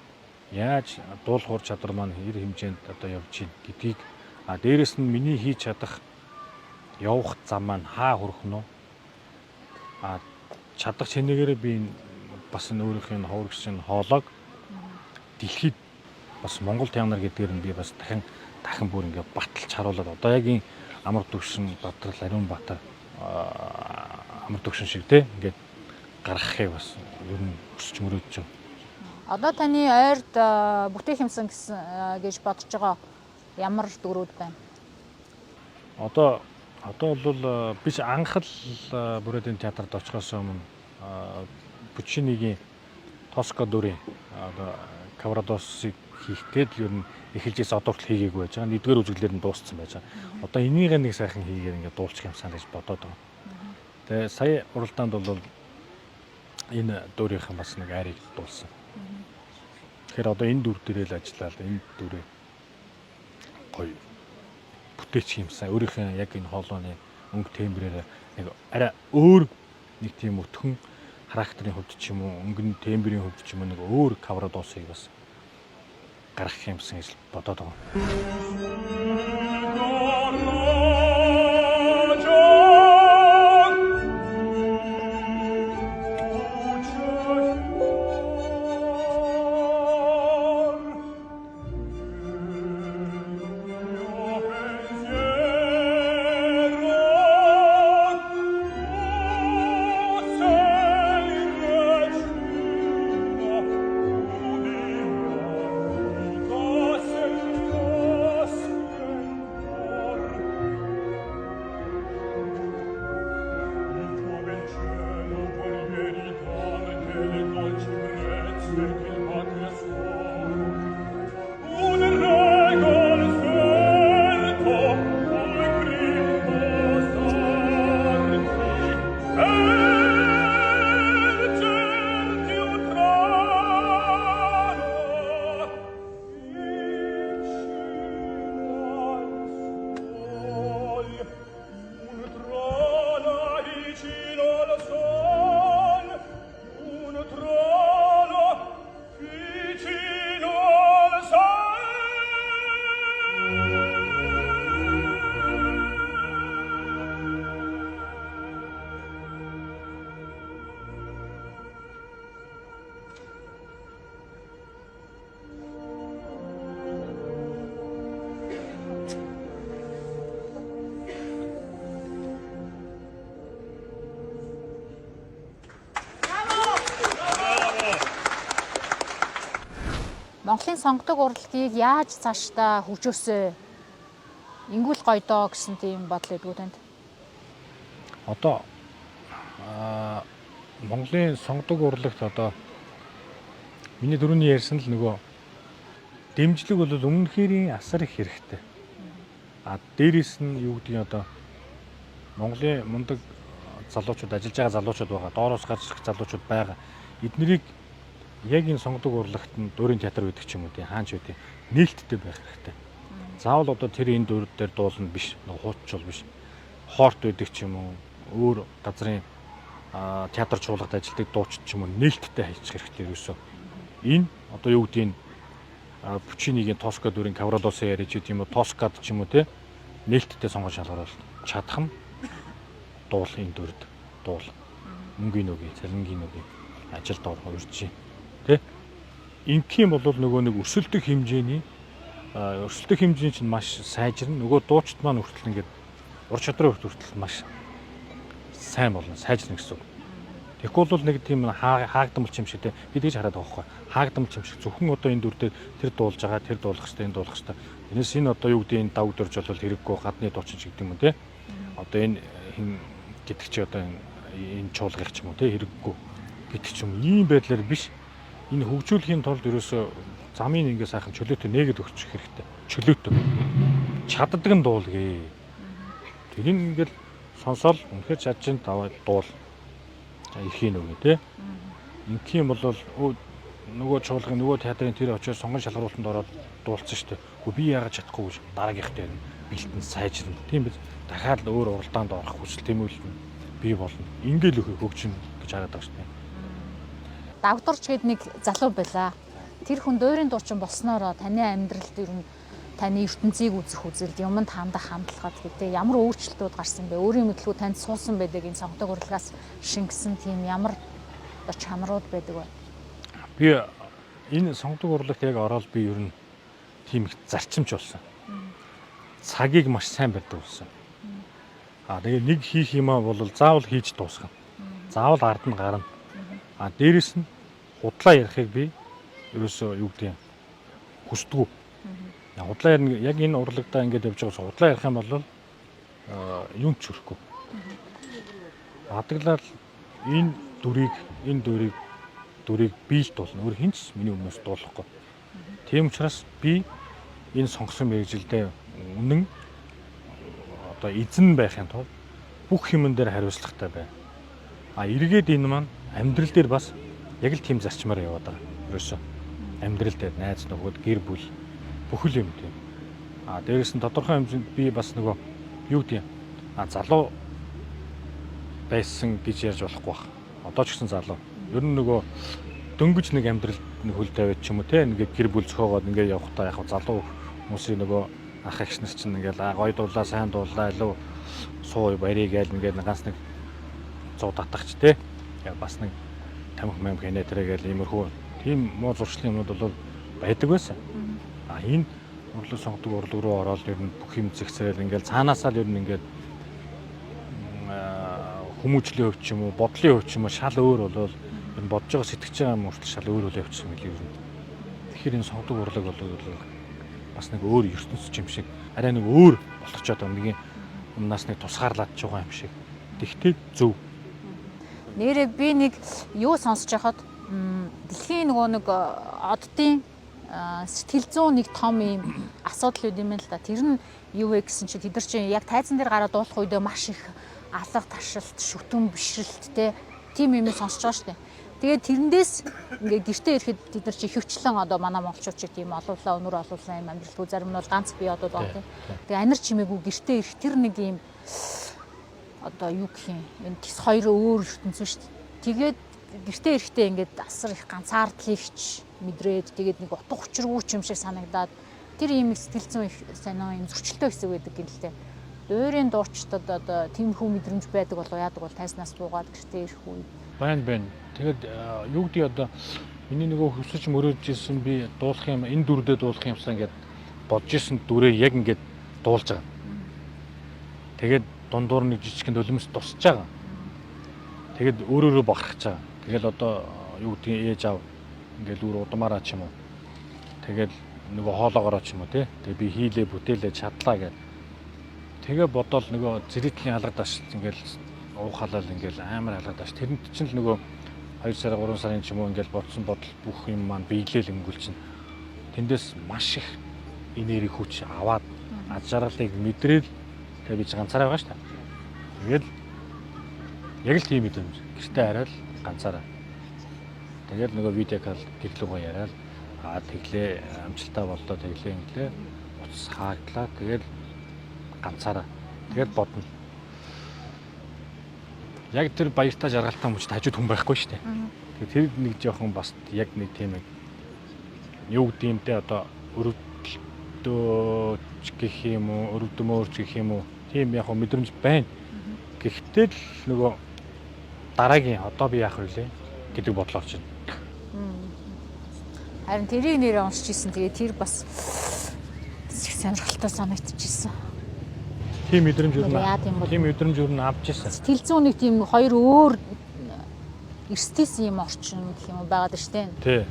Яаж дуулахур чадвар маань хэр хэмжээнд одоо явж гин гэдгийг дээрэс нь миний хийж чадах явах зам маань хаа хүрэх нь чадах чинээгээр би бас өөрийнх нь ховрогчийн хоолойг дэлхийд бас Монгол театр гэдгээр нь би бас дахин бүр ингээ баталж харуулад одоо яг энэ амар төвшин Бадрал Ариун Баатар амар төвшин шиг те ингээд гаргахыг бас ер нь өсч мөрөөдж байна. Одоо таны ойрд бүтээх юмсан гэж бодож байгаа ямар дүрүүд байна? Одоо бол биш анх л Бүрээдийн театрт очихоос өмнө Пучинигийн Тоска дүрийн Каврадосыг хийх гээд ер нь эхэлжээс одоо хүртэл хийгээгүй байж байгаа. Нэгдүгээр үзэглэлээр нь дууссан байж байгаа. Одоо энийг нэг сайхан хийгээд ингээд дуулчих юмсан гэж бодоод байгаа. Тэгээ сая уралдаанд бол энэ дүрийнхэн бас нэг айрыг дуулсан. Тэгэхээр одоо энэ дүр дээрээ л ажиллаад энэ дүрээ гоё бүтээчих юмсан. Өөрийнхөө яг энэ хоолойны өнгө тембрээр нэг арай өөр нэг тийм өтгөн характерын хувьд ч юм уу өнгөн тембрийн хувьд ч юм уу нэг өөр Каврадосыг бас гаргах юмсан гэж бодоод байгаа. Монголын сонгодог урлагийг яаж цаашдаа хөгжөөсөө ингүүл гоё доо гэсэн тийм бодол өгдөгөө танд. Одоо Монголын сонгодог урлагт одоо миний дөрөвний ярьсан л нөгөө дэмжлэг бол өмнөхөрийн асар их хэрэгтэй. Дээрээс нь юу гэдгийг одоо Монголын мундаг залуучууд ажиллаж байгаа залуучууд байгаа. Доороос гарч ирэх залуучууд байгаа. Эднэрийг яг энэ сонгодог урлагт нь дөрийн театр байдаг ч юм уу тий хаач үү тий нээлттэй байх хэрэгтэй. Заавал одоо тэр энэ дүр дээр дуулна биш, хууччул биш. Хоорт байдаг ч юм уу, өөр газрын театр чуулгад ажилладаг дуучид ч юм уу нээлттэй хайчих хэрэгтэй ерөөсөө. Энэ одоо юу гэдгийг Пучинигийн Тоска дүрийн Каврадосоо ярьж гэдэг юм уу, Тоскад ч юм уу тий нээлттэй сонгож шалгаруулах чадах нь дуул энэ дүрд дуул. Мөнгөний үгүй, цалингийн үгүй ажилд орох үржиж тэ инким бол нөгөө нэг өрсөлдөх хэмжээний чинь маш сайжирна. Нөгөө дуучид маань хүртэл ингээд ур чадрын хүртэл маш сайн болно, сайжирна гэсэн үг. Тэгэхгүй бол нэг тийм хаагдамж юм шиг тэ бид гэж хараад байгаа байхгүй. Хаагдамж юм шиг зөвхөн одоо энэ дүр дээр тэр дуулж байгаа, тэр дуулах хэрэгтэй, энэ дуулах хэрэгтэй. Энэс энэ одоо юу гэдэг энэ давг дөрж бол хэрэггүй гадны дуучин ч гэдэг юм тэ. Одоо энэ хин гэдэг чи одоо энэ чуулгах ч юм уу тэ хэрэггүй гэдэг ч юм ийм байдлаар биш. Энэ хөгжүүлэхийн тулд ерөөсөө замын ингээ сайхан чөлөөтэй нээгээд өгчих хэрэгтэй. Чөлөөтэй. Чаддаг нь дуулгээ. Тэрийг ингээл сонсоол үнэхээр чадчихын даваад дуул. Ихийн үгүй тий. Инким бол нөгөө чуулгын нөгөө театрын тэр очиж сонгон шалгаруултанд ороод дуулсан шүү дээ. Хөө би яагаад чадахгүй гэж дараагийнхтай бэлтэн сайжирна. Тийм биз. Дахиад өөр уралдаанд орох хүсэл тэмүүлэлт бий болно. Ингээл хөгжинэ гэж хараад байгаа шүү дээ. Дагдурч гээд нэг залуу байлаа. Тэр хүн дуурийн дуучин болсноороо таны амьдралд ер нь таны ертөнцийг үзэх үзэлд юмд хандах хандлагад гэдэг ямар өөрчлөлтүүд гарсан бэ? Өөрийн мэдлгүй танд суусан байдаг энэ сонгодог урлагаас шингэсэн тийм ямар чанарууд байдаг вэ? Би энэ сонгодог урлагт яг ороод би ер нь тийм их зарчимч болсон. Цагийг маш сайн барьдаг болсон. Тэгээ нэг хийх юмаа бол заавал хийж дуусгана. Заавал ард нь гарна. Дээрэс нь худлаа ярихыг би ерөөсөө юу гэдэг юм хүсдэггүй. Худлаа ярина яг энэ урлагтаа ингэж явж байгаас худлаа ярих юм бол юм ч хүрэхгүй. Хадгалал энэ дүрийг биелд болно. Өөр хинч миний өмнөөс дуулахгүй. Тийм учраас би энэ сонгосон мэргэжилдээ үнэн одоо эзэн байхын тулд бүх юмн дээр хариуцлагатай бай. Эргээд энэ маань амьдрал дээр бас яг л тийм зарчмаар яваад байгаа. Ерөөсөө амьдрал дээр найз нөхөд гэр бүл бүхэл юм тийм. Дээрээс нь тодорхой хэмжээнд би бас нөгөө юу гэдэг залуу байсан гэж ярьж болохгүй баг. Одоо ч гэсэн залуу. Ер нь нөгөө дөнгөж нэг амьдрал хөл тавиад ч юм уу те ингээд гэр бүл зөхөөгоод ингээд явахдаа яг залуу хүмүүсийн нөгөө ах эгч нар чинь ингээд гоё дуулаа сайн дуулаа илүү суу барийг айл ингээд ганц нэг 100 татагч те бас нэг тамхи мэмх хэнэ тэрэгэл иймэрхүү тийм муу зуршлын юмнууд бол байдаг байсан. Энэ урлаг сонгодог урлаг руу ороод ер нь бүх юм зэгцэрэл ингээд цаанаасаа л ер нь ингээд хүмүүжлийн хөв ч юм уу бодлын хөв ч юм уу шал өөр болол энэ бодож байгаа сэтгэж байгаа юм урт шал өөр үл явчихсан мэл ер нь. Тэгэхээр энэ сонгодог урлаг бол бас нэг өөр ертөнц юм шиг арай нэг өөр болчиход байгаа нэг юмнаас нэг тусгаарлаад ч байгаа юм шиг. Тэгтээ зөв. Нэрээ би нэг юу сонсож байхад дэлхийн нөгөө нэг оддын сэтгэл зүйн нэг том юм асуудал үүд юм л да. Тэр нь юу вэ гэсэн чи тэд нар чинь яг тайзан дээр гараад дуулах үедээ маш их алга ташилт, шүтэн бишрэлттэй тийм юм сонсож байгаа шүү дээ. Тэгээд тэрэндээс ингээ гэртээ ирэхэд тэд нар чи хөвчлэн одоо манай монголчууд чи тийм олуулаа өнөр олуулсан юм амьдралгүй зарим нь бол ганц бие одоо байгаа тийм. Тэгээ анир чимээгүй гэртээ ирэх тэр нэг юм одоо юу гэх юм энэ тис хоёр өөр ертөнц шүү дээ. Тэгээд гэртээ ирэхдээ ингээд асар их ганцаардлагч мэдрээд тэгээд нэг утга учиргүй юм шиг санагдаад тэр ийм сэтгэл зүйн их сонио юм зөрчилтэй хэсэг байдаг юм л дээ. Өөрийн дуучдад одоо тиймэрхүү мэдрэмж байдаг болоо яадаг бол тайснаас буугаад гэртээ ирэх үе. Байна. Тэгээд юу гэдэг одоо миний нөгөө хөсөж мөрөөж ирсэн би дуулах юм энэ дүрдээ дуулах юмсан ингээд бодож ирсэн дүрээ яг ингээд дуулж байгаа. Тэгээд дундуур нэг жижигхэн өлмөс тусч байгаа. Тэгээд өөрөөрөө бахархаж байгаа. Тэгэл одоо юу гэдгийг ээж аав ингээл үр удамаараа ч юм уу. Тэгэл нөгөө хоолоогороо ч юм уу тий. Тэгээ би хийлээ бүтээлээ чадлаа гэж. Тэгээ бодоол нөгөө зэрэгтлийн алгадаш ингээл уухалал ингээл амар алгадаш. Тэрэнд чинь л нөгөө 2 сар 3 сарын ч юм уу ингээл бодсон бодол бүх юм маань биелэл өнгөл чинь. Тэндээс маш их энерги хүч аваад аж аргалыг мэдрээл тэгээ би ганцаараа байгаа шүү дээ. Тэгэл яг л тийм мэдрэмж. Гэртээ хараад ганцаараа. Тэгэл нөгөө видео кол гэрлүүгөө яриад тэглээ амжилтаа боллоо тэглээ инглээ утас хааглаа тэгэл ганцаараа тэгэл бодно. Яг тэр баяртай жаргалтай мөчд хажууд хүн байхгүй шүү дээ. Тэгээ тэр нэг жоохон бас яг нэг тийм нэг юу гэмтэй одоо өрөвдөөч гэх юм уу өрөвдөмөрч гэх юм уу тийм яг мэдрэмж байна. Гэхдээ л нөгөө дараагийн одоо би яах вэ гэдэг бодлоо чинь. Харин тэрийг нэрээ уншиж ирсэн. Тэгээ тэр бас сонирхолтой санагдчихсэн. Тийм мэдрэмж юу н авч ирсэн. Сэтгэл зүйн нэг тийм хоёр өөр эрсдэс юм орчин гэх юм байгаад штэ. Тий.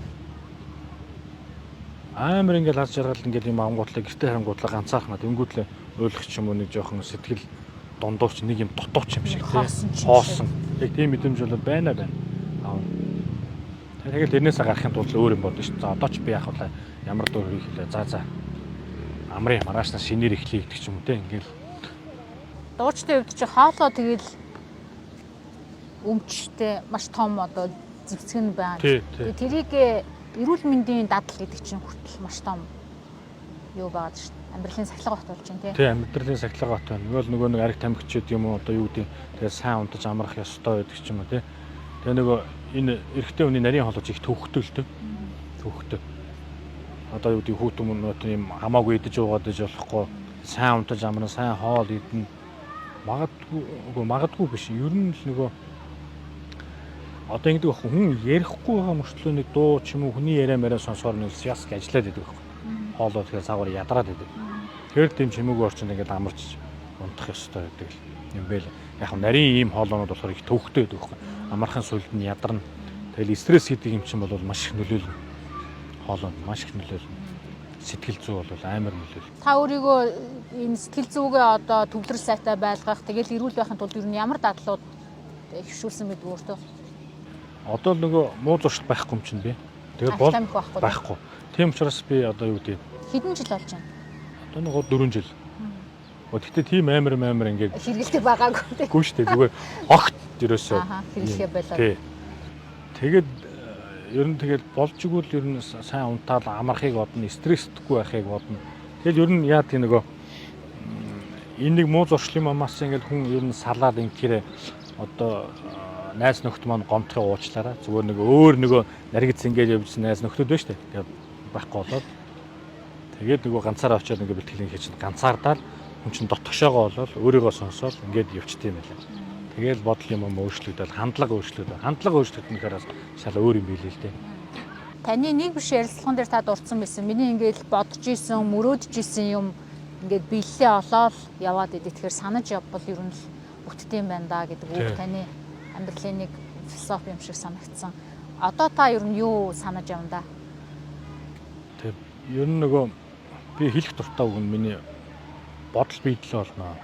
Амар ингээл харж жаргал ингээл юм ангуутлаа гэртээ харангуутлаа ганцаархнаа тэнгүүтлээ ойлгох ч юм уу нэг жоохон сэтгэл дундууч нэг юм дутууч юм шиг тий. Хоосон. Яг тийм мэдрэмж бол байна. Тэгэл тэрнээсээ гарахын тулд өөр юм бодно шүү дээ. За одоо ч би яах вэ? Ямар дуур хийх вэ? За. Амрын маргаашнаас шинээр эхлэе гэдэг ч юм уу те. Ингээл дуучтай хувьд чи хоолоо тэгэл өмчтэй маш том одоо зэгцэг нь байна. Тэгээ тэрийг эрүүл мэндийн дадал гэдэг чинь хүртэл маш том юу байгаад шүү дээ. Амьдралын сахилга бат болж байна тий. Амьдралын сахилга бат байна. Нөгөө нэг ариг тамхичуд юм уу одоо юу гэдэг тэгээ сайн унтаж амрах ёстой байдаг ч юм уу тий. Тэгээ нөгөө энэ эрэгтэй хүний нарийн хоолой их төвхтэй л дээ. Төвхтэй. одоо юу гэдэг хүүтэн юм хамаагүй идэж уугаад иж болохгүй сайн унтаж амраа сайн хоол идэн магадгүй биш. Ер нь л нөгөө одоо ингэдэг хүн ярихгүй байгаа мөртлөө нэг дуу ч юм уу хүний яриа сонсоор нэг яс ажиллаад байдаг байхгүй. Хоолоо тэгэхээр цагаар ядраад байдаг. Тэр тийм чимээгүй орчинд ингээд амарч унтах ёстой гэдэг юм бэ л. Яг нарийн ийм хоолоонууд болохоор их төвхтэй байдаг байхгүй. Амархан сүлд нь ядарна. Тэгэл стресс гэдэг юм чинь бол маш их нөлөөлнө. Хоолойнд маш их нөлөөлнө. Сэтгэл зүй бол амар нөлөөлнө. Та өөрийгөө энэ сэтгэл зүйгээ одоо төвлөрөл сайтай байлгах, тэгэл эрүүл байхын тулд ер нь ямар дадлууд хөвшүүлсэн гэдэг өөртөө. Одоо л нөгөө муу зуршил байхгүй юм чинь би. Тэгээд бол байхгүй. Тийм учраас би одоо юу гэдэг хэдэн жил болж байна? Одоо нөгөө 4 жил. Гэхдээ тийм амар ингээд хэрэгэлдэг байгаагүй тийм. Гүү шүү дээ. Зүгээр огт ерөөсөө хэрэглэхээ болоо. Тий. Тэгээд ер нь тэгэл болж игэл ер нь сайн унтаал амархыг бодно, стресстгүй байхыг бодно. Тэгэл ер нь яа тийм нөгөө энэ нэг муу зуршлын мамаас ингээд хүн ер нь салаад ингэхээр одоо найз нөхд маань гомдохыг уучлаарай. Зүгээр нэг өөр нөгөө наригц ингэж явжсэн найз нөхдүүд байна шүү дээ. Тэгээд байхгүй болоод тэгээд нөгөө ганцаараа очиод ингээд бэлтгэлийн хийж ганцаардаад хүн чинь дотгошоогоо болоод өөрийгөө сонсоод ингээд явчт юм байлаа. Тэгэл бодол юм өөрчлөгдөв, хандлага өөрчлөгдөв. Хандлага өөрчлөгдөнөөр шал өөр юм билээ л дээ. Таны нэг биш ярилцлаган дээр та дурдсан байсан. Миний ингээд бодож исэн, мөрөөдж исэн юм ингээд биелэлээ олоод яваад идэв. Тэгэхээр санаж явбал ер нь л бүтдэм байна да гэдэг үг таны амьдралын нэг философи юм шиг санагдсан. Одоо та ер нь юу санаж явна да? Тэг ер нь нөгөө би хэлэх дуртай үг нь миний бодол биелэл болно.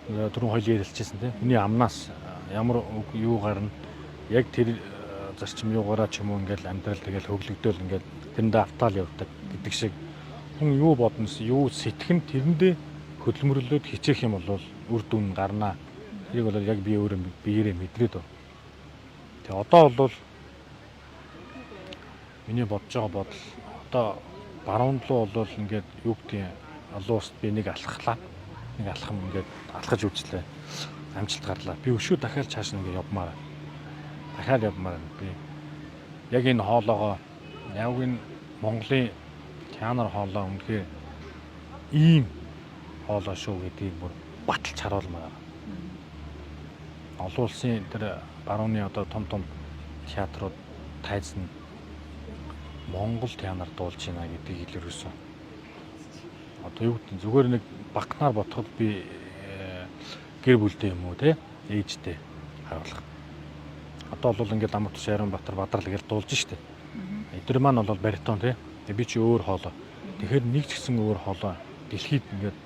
Түрүүн хоёул ярилцчихсан тийм. Миний амнаас ямар юу гарна яг тэр зарчим юугаараа ч юм уу ингээл амьдрал тэгэл хөглөгдөөл ингээл тэрэндээ автаал явдаг гэдэг шиг хүн юу бодноос юу сэтгэн тэрэндээ хөдөлмөрлөөд хичээх юм бол үр дүн гарнаа. Тэрийг бол яг би өөрөө биеэрээ мэдрээд байна. Тэгээ одоо бол миний бодож байгаа бодол одоо баруун руу бол ингээд юу гэдгийг олон улсад би нэг алхахлаа. Нэг алхам ингээд алхаж үзлээ. Амжилт гарлаа. Би өшөө дахиад цааш ингээд явмаар. Дахиад явмаар би. Яг энэ хоолоогоо яг энэ Монголын театр хоолоо үнэхээр ийм хоолоо шүү гэдгийг бүр баталж харуулмаар. Олон улсын тэр барууны одоо том театрууд тайзан Монгол театр дуулж байна гэдгийг илэрхийлсэн. Одоо юу гэдэг зүгээр нэг багнаар бодоход би гэр бүлтэй юм уу те ээжтэй харуулах. Одоо бол ингээд Амрт Шайранбаатар Бадрал гэж дуулж штэ. Эдгээр маань бол баритон те. Би чи өөр хоолой. Тэгэхээр нэг ч гэсэн өөр хоолой дэлхийд ингээд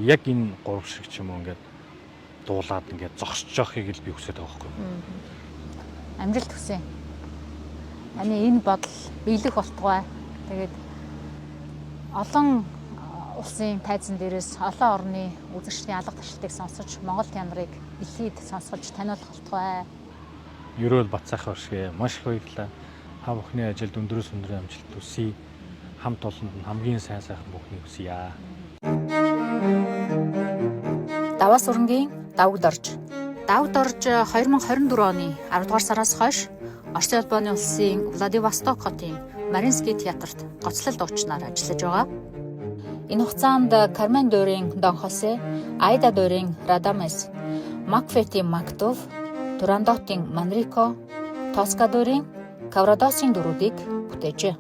яг энэ гурав шиг ч юм уу ингээд дуулаад ингээд зогсож явахыг л би хүсэж байгаа байхгүй. Амжилт хүсье. Ани энэ бодол биелэх болтугай. Тэгээд олон улсын тайзан дээрээс олон орны үзэгчдийн алга ташлтыг сонсож Монгол театрыг дэлхийд сонсгож таниулах болтугай. Ерөөл Бацаах башгээ маш их баярлалаа. Та бүхний ажилд өндрөөс өндрөө амжилт хүсье. Хамт олонд нь хамгийн сайн сайхан бүхнийг хүсье. Даваа сурангийн давагд орж 2024 оны 10 дугаар сараас хойш Оросын улбаны улсын Владивосток хотын Маринский театрт гоцлол дуучнаар ажиллаж байгаа. Энэ хугацаанд Кармен Дорийн Дон Хосе, Айда Дорийн Радамес, Макфетийн Мактов, Турандотын Манрико, Тоска Дорийн Каврадосын дөрүүдийг бүтээжээ.